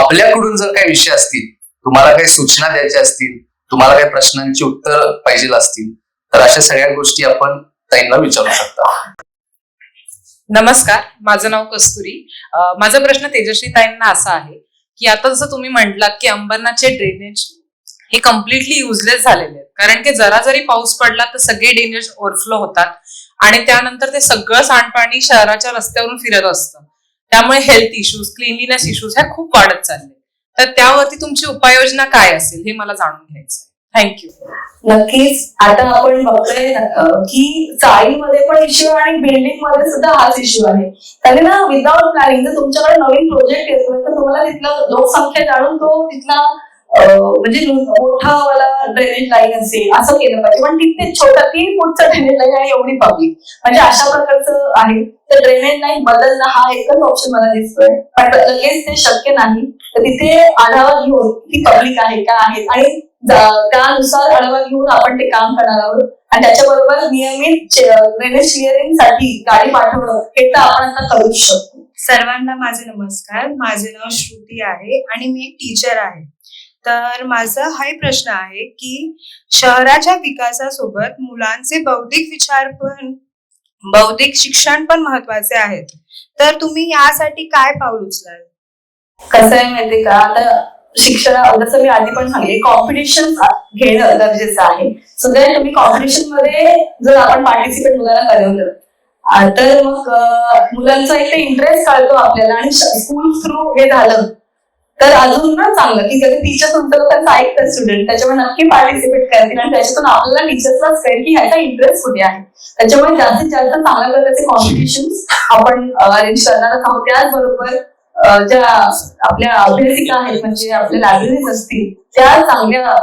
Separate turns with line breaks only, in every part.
आपल्याकडून जर काही विषय असतील, तुम्हाला काही सूचना द्यायच्या असतील, तुम्हाला काही प्रश्नांची उत्तर पाहिजे असतील, तर अशा सगळ्या गोष्टी आपण ताईंना विचारू शकता.
नमस्कार, माझं नाव कस्तुरी. माझा प्रश्न तेजश्री ताईंना असा आहे की आता जसं तुम्ही म्हटलात की अंबरनाथचे ड्रेनेज हे कम्प्लिटली युजलेस झालेले आहेत, कारण की जरा जरी पाऊस पडला तर सगळे ड्रेनेज ओव्हरफ्लो होतात आणि त्यानंतर ते सगळं सांडपाणी शहराच्या रस्त्यावरून फिरत असतं. त्यामुळे हेल्थ इश्यूज, क्लिनलीनेस इश्यूज ह्या खूप वाढत चालले. तर त्यावरती तुमची उपाययोजना काय असेल हे मला जाणून घ्यायचं. थँक्यू.
नक्कीच. आता आपण बघतोय की चाळीमध्ये पण इश्यू आणि बिल्डिंग मध्ये सुद्धा हाच इश्यू आहे. त्याने ना विदाउट प्लॅनिंग जर तुमच्याकडे नवीन प्रोजेक्ट येतोय तर तुम्हाला तिथलं लोकसंख्या जाणून तो तिथला म्हणजे मोठा वाला ड्रेनेज लाईन असेल असं केलं पाहिजे. पण तिथे छोटा 3 फूटचा ड्रेनेज लाईन आणि एवढी पब्लिक, म्हणजे अशा प्रकारचं आहे. तर ड्रेनेज लाईन बदलणं हा एकच ऑप्शन मला दिसतोय, पण लगेच ते शक्य नाही. तर तिथे आढावा घेऊन ती पब्लिक आहे का आहे आणि त्यानुसार आढावा घेऊन आपण ते काम करणार आहोत. आणि त्याच्याबरोबर नियमित ड्रेनेज क्लिअरिंग साठी गाडी पाठवणं हे तर आपण आता करूच शकतो.
सर्वांना माझे नमस्कार. माझे नाव श्रुती आहे आणि मी एक टीचर आहे. तर माझा हा प्रश्न आहे की शहराच्या विकासासोबत मुलांचे बौद्धिक शिक्षण पण महत्वाचे आहेत. तर तुम्ही यासाठी काय पाऊल उचलाल?
कसं आहे माहितीये का, आता शिक्षण जसं मी आधी पण सांगले, कॉम्पिटिशन घेणं गरजेचं आहे. सो दॅट तुम्ही कॉम्पिटिशन मध्ये जर आपण पार्टिसिपेट मुलांना करवलं तर मग मुलांचा एक इंटरेस्ट कळतो आपल्याला आणि स्कूल थ्रू हे झालं तर अजून ना चांगलं की कधी टीचर तुमचं लोकांचं ऐकतात स्टुडंट, त्याच्यामुळे नक्की पार्टिसिपेट करतील आणि त्याच्यातून आपल्याला टीचर्सलाच कळेल की ह्याचा इंटरेस्ट कुठे आहे. त्याच्यामुळे जास्तीत जास्त चांगल्या प्रकारचे कॉम्पिटिशन आपण अरेंज करणार आहोत. त्याचबरोबर ज्या आपल्या अभ्यासिका आहेत म्हणजे आपल्या लायब्ररीज असतील त्या चांगल्या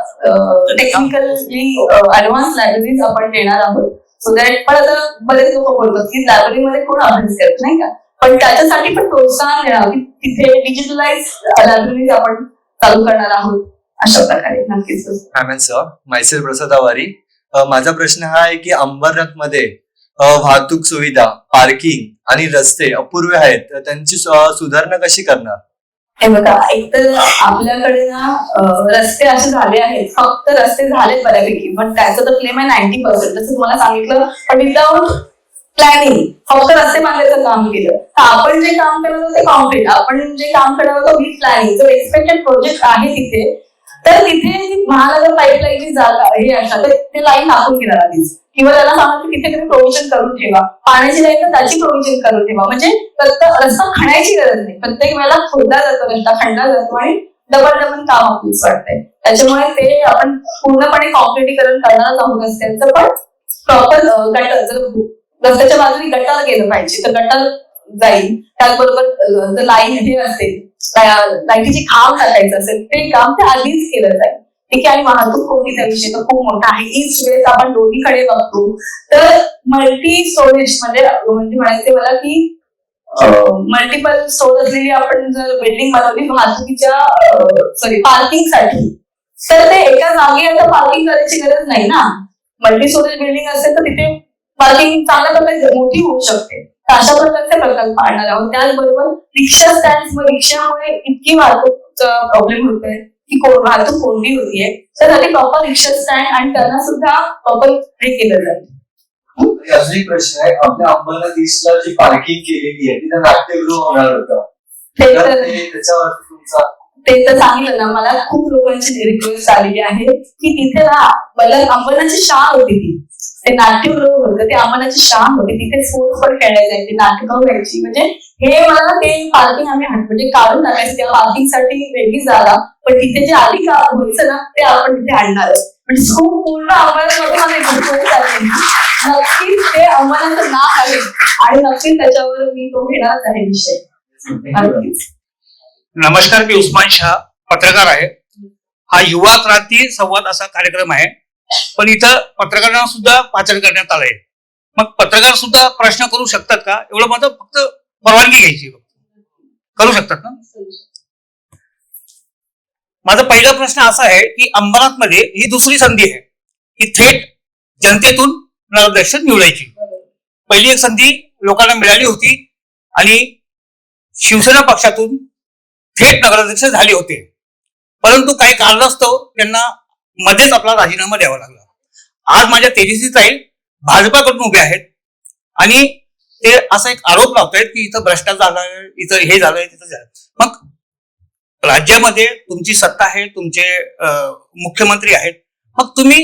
टेक्निकली ऍडव्हान्स लायब्ररीज आपण देणार आहोत. सो दॅट पण आता बरेच लोक बोलतात की लायब्ररीमध्ये कोण अभ्यास करत नाही का, पण त्याच्यासाठी पण प्रोत्साहन देणार की तिथे डिजिटलाइज लायब्ररीज आपण चालू करणार आहोत. अशा प्रकारे नक्कीच.
मायसेल प्रसाद आवारी. माझा प्रश्न हा आहे की अंबरनाथ मध्ये वाहतूक सुविधा, पार्किंग आणि रस्ते अपूर्व आहेत, तर त्यांची सुधारणा कशी करणार?
हे बघा, एक तर आपल्याकडे ना रस्ते असे झाले आहेत, फक्त रस्ते झाले बऱ्यापैकी, पण त्याचं तर क्लेम आहे 90%. जसं तुम्हाला सांगितलं, पण विदाउट प्लॅनिंग फक्त रस्ते बांधायचं काम केलं. तर आपण जे काम करत होतं ते कॉन्क्रीट, आपण जे काम करत होतो विथ प्लॅनिंग, जर एक्सपेक्टेड प्रोजेक्ट आहे तिथे तर तिथे महानगर पाईपलाईनची जागा हे असतात ते लाईन टाकून घेणार आधीच, किंवा त्याला सांगायचं तिथे तुम्ही प्रोव्हिजन करून ठेवा. पाण्याची लाईन तर त्याची प्रोव्हिजन करून ठेवा, म्हणजे रस्ता खणायची गरज नाही. प्रत्येक वेळेला खोदला जातो, रस्ता खणला जातो आणि डबल काम आपलीच वाटतंय. त्याच्यामुळे ते आपण पूर्णपणे कॉन्क्रिटीकरण करणारच आहोत रस्त्यांचं. पण प्रॉपर गटर, जर रस्त्याच्या बाजूने गटार गेलं पाहिजे तर गटार जाईल. त्याचबरोबर जर लाईन हे असेल, लाईटीची खांब टाकायचं असेल ते काम ते आधीच केलं जाईल. ठीक आहे. आणि वाहतूक कोणतीचा विषय तर खूप मोठा आहे. ईस्ट वेळेस आपण दोन्हीकडे बघतो तर मल्टी स्टोरेज म्हणजे म्हणायचे मला की मल्टिपल स्टोर असलेली आपण जर बिल्डिंग बनवली वाहतुकीच्या पार्किंगसाठी, तर ते एका जागी आता पार्किंग करायची गरज नाही ना. मल्टी स्टोरेज बिल्डिंग असेल तर तिथे पार्किंग चांगल्या प्रकारे मोठी होऊ शकते. अशा प्रकारचे प्रकल्प आणणार आहोत. त्याचबरोबर रिक्षा स्टँड, रिक्षामुळे इतकी वाहतूकचा प्रॉब्लेम होतोय की वाहतूक कोंडी होतीये, तर त्यासाठी प्रॉपर रिक्षा स्टँड आणि त्यांना सुद्धा प्रॉपर हे केलं जाईल.
अजून एक प्रश्न आहे, आपल्या अंबरनाथ ईस्टला जी पार्किंग केलेली आहे तिथे नाट्यगृह होणार होतं, त्याच्यावरती तुमचा?
ते तर सांगितलं ना, मला खूप लोकांची रिक्वेस्ट आलेली आहे की तिथे ना मला अंबरनाथची शाळा होती, ते नाट्यगृह होतं, ते अंबरनाथची शाळा होती, तिथे स्पोर्ट्स पण खेळायला जायचे, नाटकं व्हायची. म्हणजे हे मला ते पार्किंग आम्ही म्हणजे काढून टाकायचं, त्या पार्किंगसाठी वेगळी जागा, पण तिथे जे आधी व्हायचं ना ते आपण तिथे आणणार. म्हणजे खूप पूर्ण अंबरनाथमध्ये नक्कीच ते अंबरनाथचं नाव आहे आणि नक्कीच त्याच्यावर मी तो घेणारच आहे विषय.
नमस्कार, मी उस्मान शाह पत्रकार आहे. हा युवा क्रांती संवाद असा कार्यक्रम आहे, पण इथं पत्रकारांना सुद्धा पाचारण करण्यात आलंय. मग पत्रकार सुद्धा प्रश्न करू शकतात का? एवढं माझं फक्त परवानगी घ्यायची, करू शकतात ना? माझा पहिला प्रश्न असा आहे की अंबरनाथ मध्ये ही दुसरी संधी आहे की थेट जनतेतून मार्गदर्शन निवडायची. पहिली एक संधी लोकांना मिळाली होती आणि शिवसेना पक्षातून थेट नगराध्यक्ष झाले होते, परंतु काही कारणास्तव त्यांना मध्येच आपला राजीनामा द्यावा लागला. आज माझ्या तेजस्वी ताई भाजपाकडून उभे आहेत आणि ते असा एक आरोप लावतायत की इथं भ्रष्टाचार झालाय, इथं हे झालंय, तिथं झालं. मग राज्यामध्ये तुमची सत्ता आहे, तुमचे मुख्यमंत्री आहेत, मग तुम्ही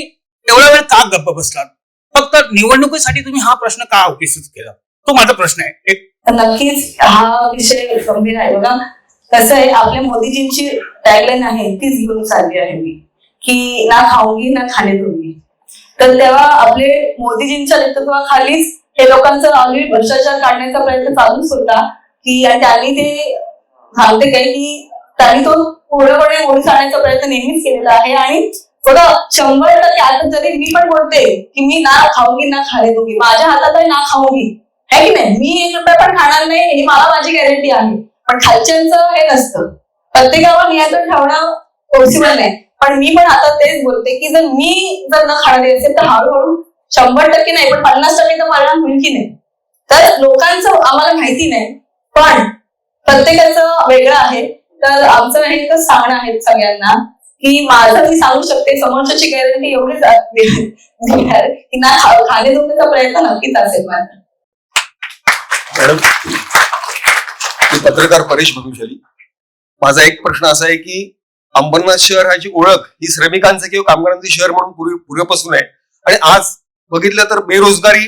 एवढा वेळ का गप्प बसलात? फक्त निवडणुकीसाठी तुम्ही हा प्रश्न का उपस्थित केला? तो माझा प्रश्न आहे. एक
नक्कीच हा विषय गंभीर आहे बघा. कसं आहे, आपल्या मोदीजींची टॅगलाईन आहे तीच घेऊन चालली आहे मी, की ना खाऊंगी ना खाणे दूंगी. तर तेव्हा आपले मोदीजींच्या नेतृत्वाखालीच हे लोकांचं ऑलरेडी भ्रष्टाचार काढण्याचा प्रयत्न चालूच होता, की त्यांनी ते सांगते काय की त्यांनी तो पूर्णपणे मोडीत आणण्याचा प्रयत्न नेहमीच केलेला आहे. आणि बघा 100% आता जरी मी पण बोलते की मी ना खाऊंगी ना खाणे दूंगी, माझ्या हातात आहे ना खाऊंगी, है की नाही, मी 1 रुपया पण खाणार नाही ही मला माझी गॅरंटी आहे. पण खालच्यांचं हे नसतं, प्रत्येकावर नियंत्रण ठेवणं पॉसिबल नाही. पण मी पण आता तेच बोलते की जर मी न खाणारी असेल तर हळूहळू 100% नाही पण 50% तर परिणाम होईल की नाही. तर लोकांचं आम्हाला माहिती नाही, पण प्रत्येकाचं वेगळं आहे. तर आमचं हे एकच सांगणं आहे सगळ्यांना की माझं मी सांगू शकते, समोरच्याची गॅरंटी एवढीच देणार की ना खाणे तुमचा प्रयत्न नक्कीच असेल माझा.
मॅडम, मी पत्रकार परेश भगुशाली. माझा एक प्रश्न असा आहे की अंबरनाथ शहर ह्याची ओळख ही श्रमिकांचं किंवा कामगारांचं शहर म्हणून पूर्वीपासून आहे. आणि आज बघितलं तर बेरोजगारी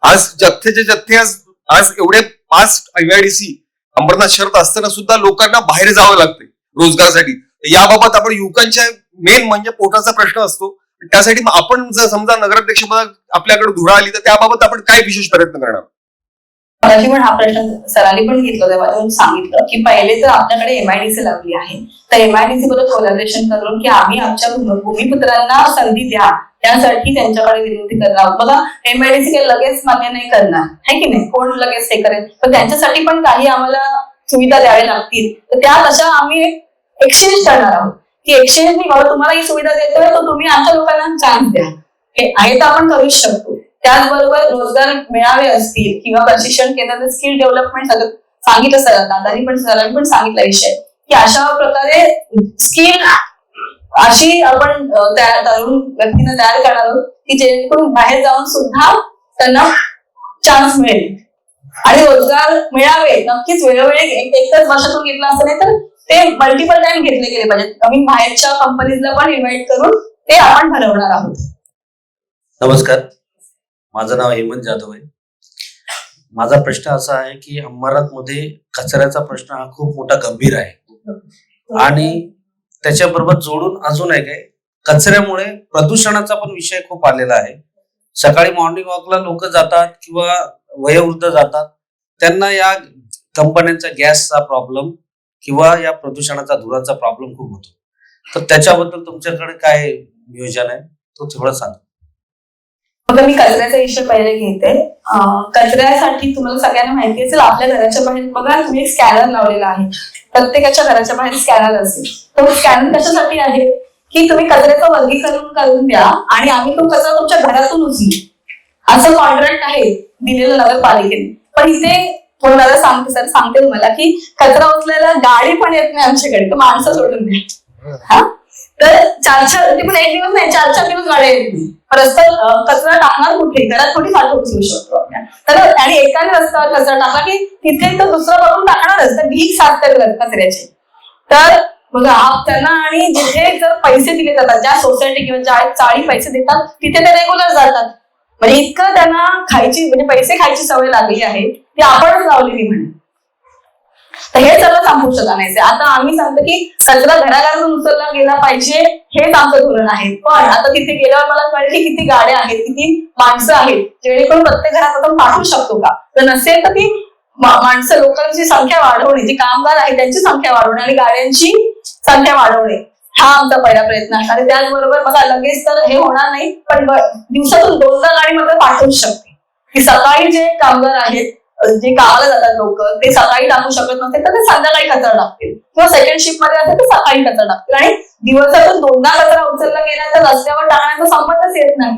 आज जथ्थेचे जथ्थे आज एवढे 5 IIDC अंबरनाथ शहरात असताना सुद्धा लोकांना बाहेर जावं लागतंय रोजगारासाठी. याबाबत आपण युवकांच्या मेन म्हणजे पोटाचा प्रश्न असतो. त्यासाठी आपण जर समजा नगराध्यक्ष आपल्याकडे धुरा आली तर त्याबाबत आपण काय विशेष प्रयत्न करणार?
मगाशी पण हा प्रश्न सरांनी पण घेतला, तेव्हा सांगितलं की पहिले तर आपल्याकडे MIDC लागली आहे, तर MIDC बरोबर कोलॅबरेशन करून की आम्ही आमच्या भूमिपुत्रांना संधी द्या, त्यासाठी त्यांच्याकडे विनंती करणार आहोत. बघा MIDC काही लगेच मान्य नाही करणार, है की नाही, कोण लगेच हे करेल, पण त्यांच्यासाठी पण काही आम्हाला सुविधा द्याव्या लागतील. तर त्या तशा आम्ही एक्सचेंज करणार आहोत की एक्सचेंज बाबा तुम्हाला ही सुविधा देतोय तर तुम्ही आमच्या लोकांना चान्स द्या, हे आहे तर आपण करूच शकतो. त्याचबरोबर रोजगार मेळावे असतील किंवा प्रशिक्षण केंद्राचं स्किल डेव्हलपमेंट सगळं सांगितलं सरांनी पण सांगितला विषय की अशा प्रकारे स्किल अशी आपण तरुण व्यक्तींना तयार करणार आहोत की जेणेकरून बाहेर जाऊन सुद्धा त्यांना चान्स मिळेल. आणि रोजगार मेळावे नक्कीच वेळोवेळी एकच वर्षातून घेतला असं नाही तर ते मल्टिपल टाइम घेतले गेले पाहिजेत. आम्ही बाहेरच्या कंपनीजला पण इन्व्हाइट करून ते आपण भरवणार आहोत.
नमस्कार, माझं नाव हेमंत जाधव आहे. माझा प्रश्न असा आहे की अंबरनाथ मध्ये कचऱ्याचा प्रश्न हा खूप मोठा गंभीर आहे आणि त्याच्याबरोबर जोडून अजून एक आहे, कचऱ्यामुळे प्रदूषणाचा पण विषय खूप आलेला आहे. सकाळी मॉर्निंग वॉकला लोक जातात किंवा वयोवृद्ध जातात, त्यांना या कंपन्यांचा गॅसचा प्रॉब्लेम किंवा या प्रदूषणाचा धुराचा प्रॉब्लेम खूप होतो. तर त्याच्याबद्दल तुमच्याकडे काय नियोजन आहे तो थोडं सांगा.
मग मी कचऱ्याचा विषय पहिले घेते. कचऱ्यासाठी तुम्हाला सगळ्यांना माहिती असेल, आपल्या घराच्या बाहेर बघा तुम्ही एक स्कॅनर लावलेला आहे, प्रत्येकाच्या घराच्या बाहेर स्कॅनर असेल. तो स्कॅनर कशासाठी आहे की तुम्ही कचऱ्याचं वर्गीकरण करून द्या आणि आम्ही तो कचरा तुमच्या घरातून उचलू, असं कॉन्ट्रॅक्ट आहे दिलेलं नगरपालिकेने. पण इथे मला सांगते तुम्हाला की कचरा उचलायला गाडी पण येत नाही आमच्याकडे, तर माणसं सोडून द्या. हा, तर 4 ते पण 1 दिवस नाही 4 दिवस गाड्या येत नाही. रस्त्यावर कचरा टाकणार कुठे, घरात कुठे साठवून ठेवू शकतो आपण. तर आणि एकाने रस्त्यावर कचरा टाकला की तिथे तर दुसरं बघून टाकणारच, तर ढीक साचतात कचऱ्याचे. तर बघा त्यांना आणि जिथे जर पैसे दिले जातात, ज्या सोसायटी किंवा ज्या चाळी पैसे देतात तिथे ते रेग्युलर जातात. म्हणजे इतकं त्यांना खायची म्हणजे पैसे खायची सवय लागली आहे ती आपणच लावलेली म्हणे. तर हे सगळं थांबवू शकत नाही. आता आम्ही सांगतो की कचरा घराघरातून उचलला गेला पाहिजे, हेच आमचं धोरण आहे. पण आता तिथे गेल्यावर मला कळलं की किती गाड्या आहेत, किती माणसं आहेत, जेणेकरून प्रत्येक घरात आपण पाठवू शकतो का. जर नसेल तर ती माणसं लोकांची संख्या वाढवणे, जी कामगार आहेत त्यांची संख्या वाढवणे आणि गाड्यांची संख्या वाढवणे हा आमचा पहिला प्रयत्न आहे. आणि त्याचबरोबर बघा लगेच तर हे होणार नाही, पण दिवसातून 2दा गाडी मात्र पाठवू शकते की सकाळी जे कामगार आहेत जे कामाला जातात लोक ते सकाळी टाकू शकत नसते तर ते संध्याकाळी कचरा टाकतील किंवा सेकंड शिफ्ट मध्ये असेल तर सकाळी कचरा टाकतील. आणि दिवसातून 2दा कचरा उचलला गेला तर रस्त्यावर टाकण्याचा संबंधच येत नाही.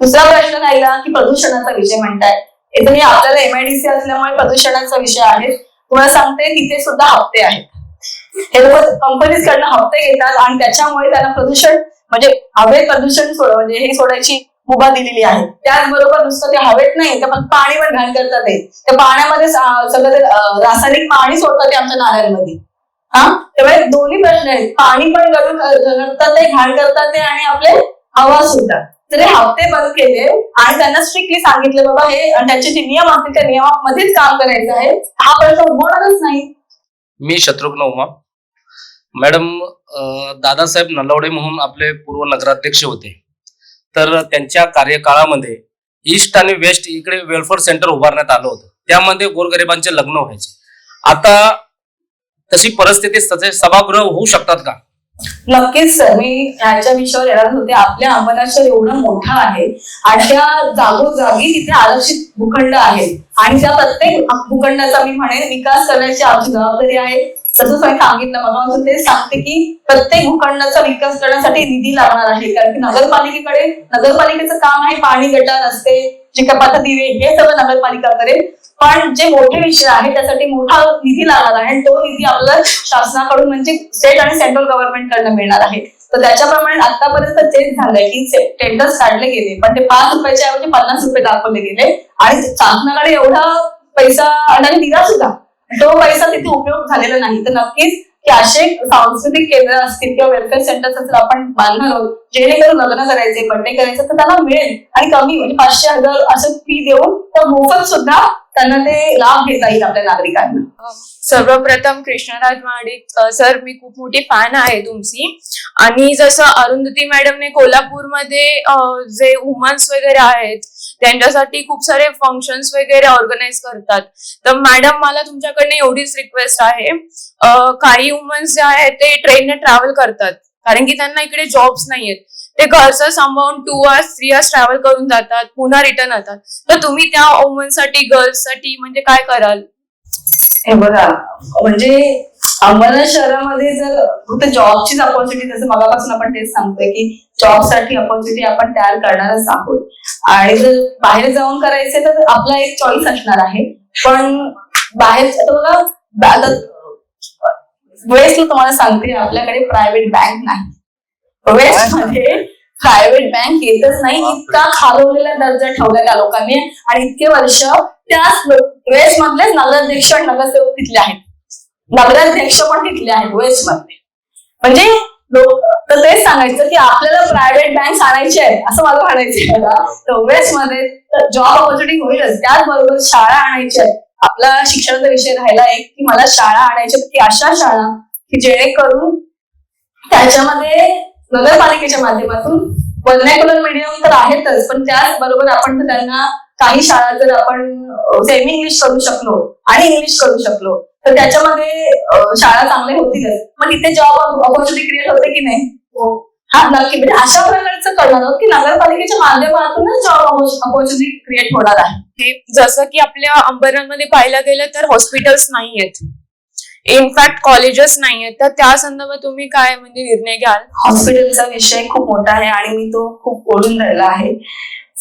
दुसरा प्रश्न राहिला की प्रदूषणाचा विषय म्हणताय, इथे आपल्याला MIDC असल्यामुळे प्रदूषणाचा विषय आहे. तुम्हाला सांगते तिथे सुद्धा हप्ते आहेत. हे लोक कंपनीज कडनं हप्ते घेतात आणि त्याच्यामुळे त्यांना प्रदूषण म्हणजे हवेत प्रदूषण म्हणजे हे सोडायची मुभा दिलेली आहे. त्याचबरोबर नुसतं ते हवेत नाही तर पण पाणी पण घाण करतात. त्या पाण्यामध्ये सगळं ते रासायनिक पाणी सोडतात ते आमच्या नाल्यांमध्ये. हा, त्यामुळे दोन्ही प्रश्न आहेत. पाणी पण गळून करतात ते, घाण करतात ते, आणि आपले हवा सुद्धा. तर हे हप्ते बंद केले आणि त्यांना स्ट्रिक्टली सांगितलं बाबा हे त्यांचे जे नियम असतील त्या नियमामध्येच काम करायचं आहे. हा प्रश्न उद्भवणारच नाही.
मी शत्रुघ्न उमा. मॅडम, दादासाहेब नलावडे म्हणून आपले पूर्व नगराध्यक्ष होते, तर त्यांच्या कार्यकाळामध्ये ईस्ट आणि वेस्ट इकडे वेलफेअर सेंटर उभारण्यात आलं होतं. त्यामध्ये गोरगरिबांचे लग्न व्हायचे. आता तशी परिस्थिती सभागृह होऊ शकतात का?
नक्कीच सर, मी ह्याच्या विषयावर येणार होते. आपल्या अंबरनाथ शहर एवढं मोठं आहे आणि त्या जागोजागी तिथे आरक्षित भूखंड आहेत आणि त्या प्रत्येक भूखंडाचा मी म्हणेन विकास करण्याची आमची जबाबदारी आहे. तसंच मी सांगितलं मग तेच सांगते की प्रत्येक भूखंडाचा विकास करण्यासाठी निधी लागणार आहे. कारण की नगरपालिकेचं काम आहे पाणी, गटार, रस्ते, जे कपात, दिवे, हे सगळं नगरपालिका करेल. पण जे मोठे विषय आहे त्यासाठी मोठा निधी लागणार आहे. तो निधी आपल्याला शासनाकडून म्हणजे स्टेट आणि सेंट्रल गव्हर्नमेंट कडनं मिळणार आहे. तर त्याच्याप्रमाणे आतापर्यंत तेच झालंय की टेंडर्स काढले गेले पण ते 5 रुपयाच्या ऐवजी 50 रुपये दाखवले गेले आणि शासनाकडे एवढा पैसा आणि दिला सुद्धा तो पैसा तिथे उपयोग झालेला नाही. तर नक्कीच की असे सांस्कृतिक केंद्र असतील किंवा वेलफेअर सेंटर्स असतील आपण बांधणार आहोत जेणेकरून लग्न करायचे, बर्थडे करायचं तर त्यांना मिळेल आणि कमी म्हणजे 500-1000 असं फी देऊन तर मोफत सुद्धा त्यांना ते लाभ घेता येईल आपल्या नागरिकांना.
सर्वप्रथम कृष्णराज महाडिक सर, मी खूप मोठी फॅन आहे तुमची. आणि जसं अरुंधती मॅडमने कोल्हापूरमध्ये जे वुमन्स वगैरे आहेत त्यांच्यासाठी खूप सारे फंक्शन्स वगैरे ऑर्गनाईज करतात. तर मॅडम, मला तुमच्याकडनं एवढीच रिक्वेस्ट आहे, काही वुमन्स जे आहेत ते ट्रेनने ट्रॅव्हल करतात कारण की त्यांना इकडे जॉब्स नाहीयेत. ते घरचं सांभाळून 2 hours 3 hours ट्रॅव्हल करून जातात, पुन्हा रिटर्न येतात. तर तुम्ही त्या वुमन्ससाठी, गर्ल्ससाठी म्हणजे काय कराल?
हे बघा, म्हणजे अंबरनाथ शहरामध्ये जर फक्त जॉबचीच अपॉर्च्युनिटी, जसं मगापासून आपण तेच सांगतोय की जॉबसाठी अपॉर्च्युनिटी आपण तयार करणारच आहोत आणि जर बाहेर जाऊन करायचे तर आपला एक चॉईस असणार आहे. पण बाहेर बघा, वेस्टला तुम्हाला सांगते आपल्याकडे प्रायव्हेट बँक नाही. वेस्ट मध्ये प्रायव्हेट बँक येतच नाही. इतका खालवलेला दर्जा ठेवला त्या लोकांनी आणि इतके वर्ष त्याच वेस्ट मधलेच नगराध्यक्ष आणि नगरसेवक तिथले आहेत, नगराध्यक्ष पण तिथले आहेत वेस्ट मध्ये. म्हणजे लोक तर तेच सांगायचं की आपल्याला प्रायव्हेट बँक आणायची आहे असं मला म्हणायचं मला. तर वेस्ट मध्ये जॉब ऑपॉर्च्युनिटी होईलच, त्याचबरोबर शाळा आणायच्या आहेत. आपला शिक्षणाचा विषय राहिला एक की मला शाळा आणायच्या, की अशा शाळा की जेणेकरून त्याच्यामध्ये नगरपालिकेच्या माध्यमातून वर्नॅक्युलर मीडियम तर आहेतच पण त्याचबरोबर आपण त्यांना काही शाळा जर आपण सेमी इंग्लिश करू शकलो आणि इंग्लिश करू शकलो तर त्याच्यामध्ये शाळा चांगल्या होतीलच. मग तिथे जॉब ऑपॉर्च्युनिटी क्रिएट होते की नाही? हा, नक्की. म्हणजे अशा प्रकारचं करणार आहोत की नगरपालिकेच्या माध्यमातूनच जॉब ऑपॉर्च्युनिटी क्रिएट होणार आहे.
जसं की आपल्या अंबरनाथमध्ये पाहायला गेलं तर हॉस्पिटल्स नाहीयेत, इनफॅक्ट कॉलेजेस नाहीयेत. तर त्या संदर्भात तुम्ही काय म्हणजे निर्णय घ्याल?
हॉस्पिटलचा विषय खूप मोठा आहे आणि मी तो खूप ओढून राहिला आहे.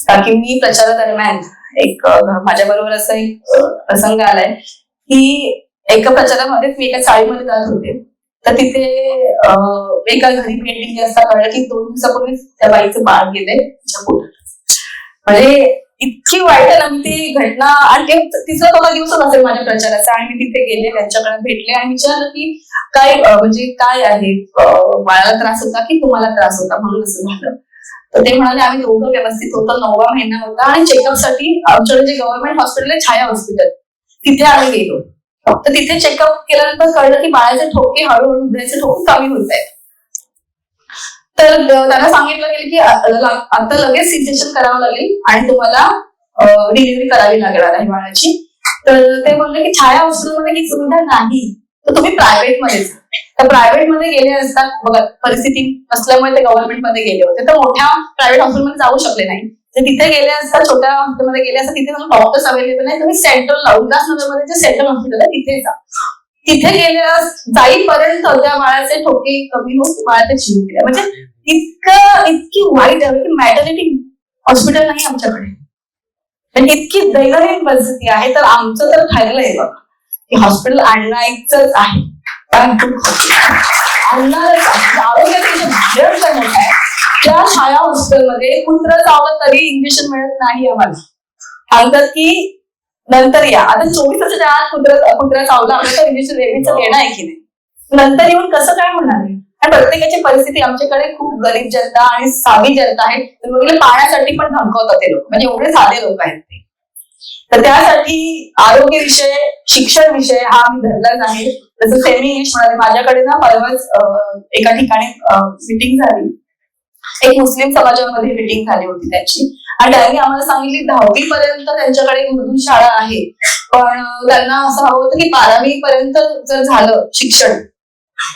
कारण की मी प्रचारादरम्यान एक माझ्या बरोबर असा एक प्रसंग आलाय की एका प्रचारामध्ये मी एका चाळीमध्ये जात होते तर तिथे एका घरी पेंटिंग असता कळलं की 2 दिवसापूर्वी त्या बाईचं बाळ गेले. म्हणजे इतकी वाईट आहे ना मी ती घटना. आणि तिसरा 4 दिवसच असेल माझ्या प्रचाराचा आणि मी तिथे गेले, त्यांच्याकडे भेटले आणि विचारलं की काय म्हणजे काय आहे, बाळाला त्रास होता की तुम्हाला त्रास होता म्हणून असं झालं. तर ते म्हणाले आम्ही दोघं व्यवस्थित होतो, 9वा महिना होता आणि चेकअपसाठी आमच्याकडे जे गव्हर्नमेंट हॉस्पिटल आहे छाया हॉस्पिटल तिथे आम्ही गेलो. तर तिथे चेकअप केल्यानंतर कळलं की बाळाचे ठोके हळूहळू हृदयाचे ठोके कमी होत आहेत. तर त्यांना सांगितलं गेलं की आता लगेच सिसेशन करावं लागेल आणि तुम्हाला डिलिव्हरी करावी लागणार आहे बाळाची. तर ते बोलले की छाया हॉस्पिटलमध्ये ही सुविधा नाही तर तुम्ही प्रायव्हेट मध्ये जा. तर प्रायव्हेट मध्ये गेले असतात, बघा परिस्थिती असल्यामुळे ते गव्हर्नमेंट मध्ये गेले होते तर मोठ्या प्रायव्हेट हॉस्पिटलमध्ये जाऊ शकले नाही. तर तिथे गेले असतात, छोट्या हॉस्पिटलमध्ये गेले असतात, तिथे डॉक्टर्स अवेलेबल नाही. तुम्ही सेंट्रलला उल्हासनगरमध्ये जे सेंट्रल हॉस्पिटल आहे तिथे जा. तिथे गेले जाईपर्यंत त्या बाळाचे ठोके कमी होऊन बाळाचे जीव गेले. म्हणजे इतकी वाईट आहे की मॅटर्निटी हॉस्पिटल नाही आमच्याकडे. इतकी दैनंदिन परिस्थिती आहे. तर आमचं तर ठरलंय बघा की हॉस्पिटल आणायचंच आहे, आणणारच आहे. आरोग्याचे भांडण मोठं आहे. त्या शाळा हॉस्पिटलमध्ये कुत्र चावलं तरी इंजेक्शन मिळत नाही आम्हाला. सांगतात की नंतर या. आता 24 तासाच्या आत कुत्रा चावला आपल्याला इंजेक्शन रेबीचं देणं आहे की नाही, नंतर येऊन कसं काय होणार आहे. आणि प्रत्येकाची परिस्थिती, आमच्याकडे खूप गरीब जनता आणि साधी जनता आहे. तुम्ही बघितलं पाण्यासाठी पण धमकावतात ते लोक, म्हणजे एवढे साधे लोक आहेत ते. तर त्यासाठी आरोग्य विषय, शिक्षण विषय हा मी धरलाच आहे. जसं सेमी इंग्लिश म्हणाले, माझ्याकडे ना परवाच एका ठिकाणी मिटिंग झाली, एक मुस्लिम समाजामध्ये मिटिंग झाली होती त्यांची, आणि त्यांनी आम्हाला सांगितली 10वी पर्यंत त्यांच्याकडे उर्दू शाळा आहे, पण त्यांना असं हवं होतं की 12वी पर्यंत जर झालं शिक्षण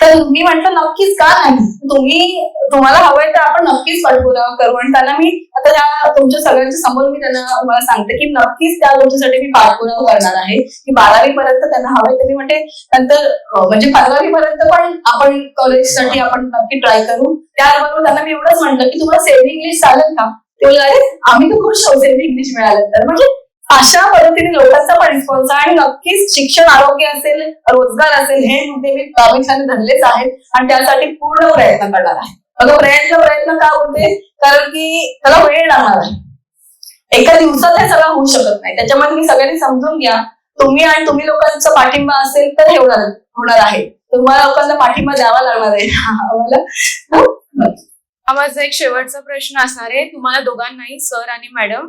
तर मी म्हटलं नक्कीच का नाही, तुम्हाला हवंय तर आपण नक्कीच पाठपुरावा करू. आणि त्यांना मी आता त्या तुमच्या सगळ्यांच्या समोर मी तुम्हाला सांगते की नक्कीच त्या गोष्टीसाठी मी पाठपुरावा करणार आहे की 12वी पर्यंत त्यांना हवंय. तर मी म्हणते नंतर म्हणजे 15वी पर्यंत पण आपण कॉलेजसाठी आपण नक्की ट्राय करू. त्याबरोबर त्यांना मी एवढंच म्हटलं की तुम्हाला सेमी इंग्लिश चालेल का, ते बोलले अरे आम्ही तर खुश आहोत सेमी इंग्लिश मिळालं तर. म्हणजे अशा पद्धतीने लोकांचा पण रिस्पॉन्स आहे. आणि नक्कीच शिक्षण, आरोग्य असेल, रोजगार असेल, हे मुद्दे मी प्रामुख्याने धरलेच आहेत आणि त्यासाठी पूर्ण प्रयत्न करणार आहे. अगं प्रयत्न का होते, कारण की त्याला वेळ लागणार आहे. एका दिवसात हे सगळं होऊ शकत नाही. त्याच्यामध्ये मी सगळ्यांनी समजून घ्या, तुम्ही लोकांचा पाठिंबा असेल तर हे होणार आहे. तुम्हाला लोकांना पाठिंबा द्यावा लागणार आहे आम्हाला.
माझा एक शेवटचा प्रश्न असणार आहे तुम्हाला दोघांनाही, सर आणि मॅडम.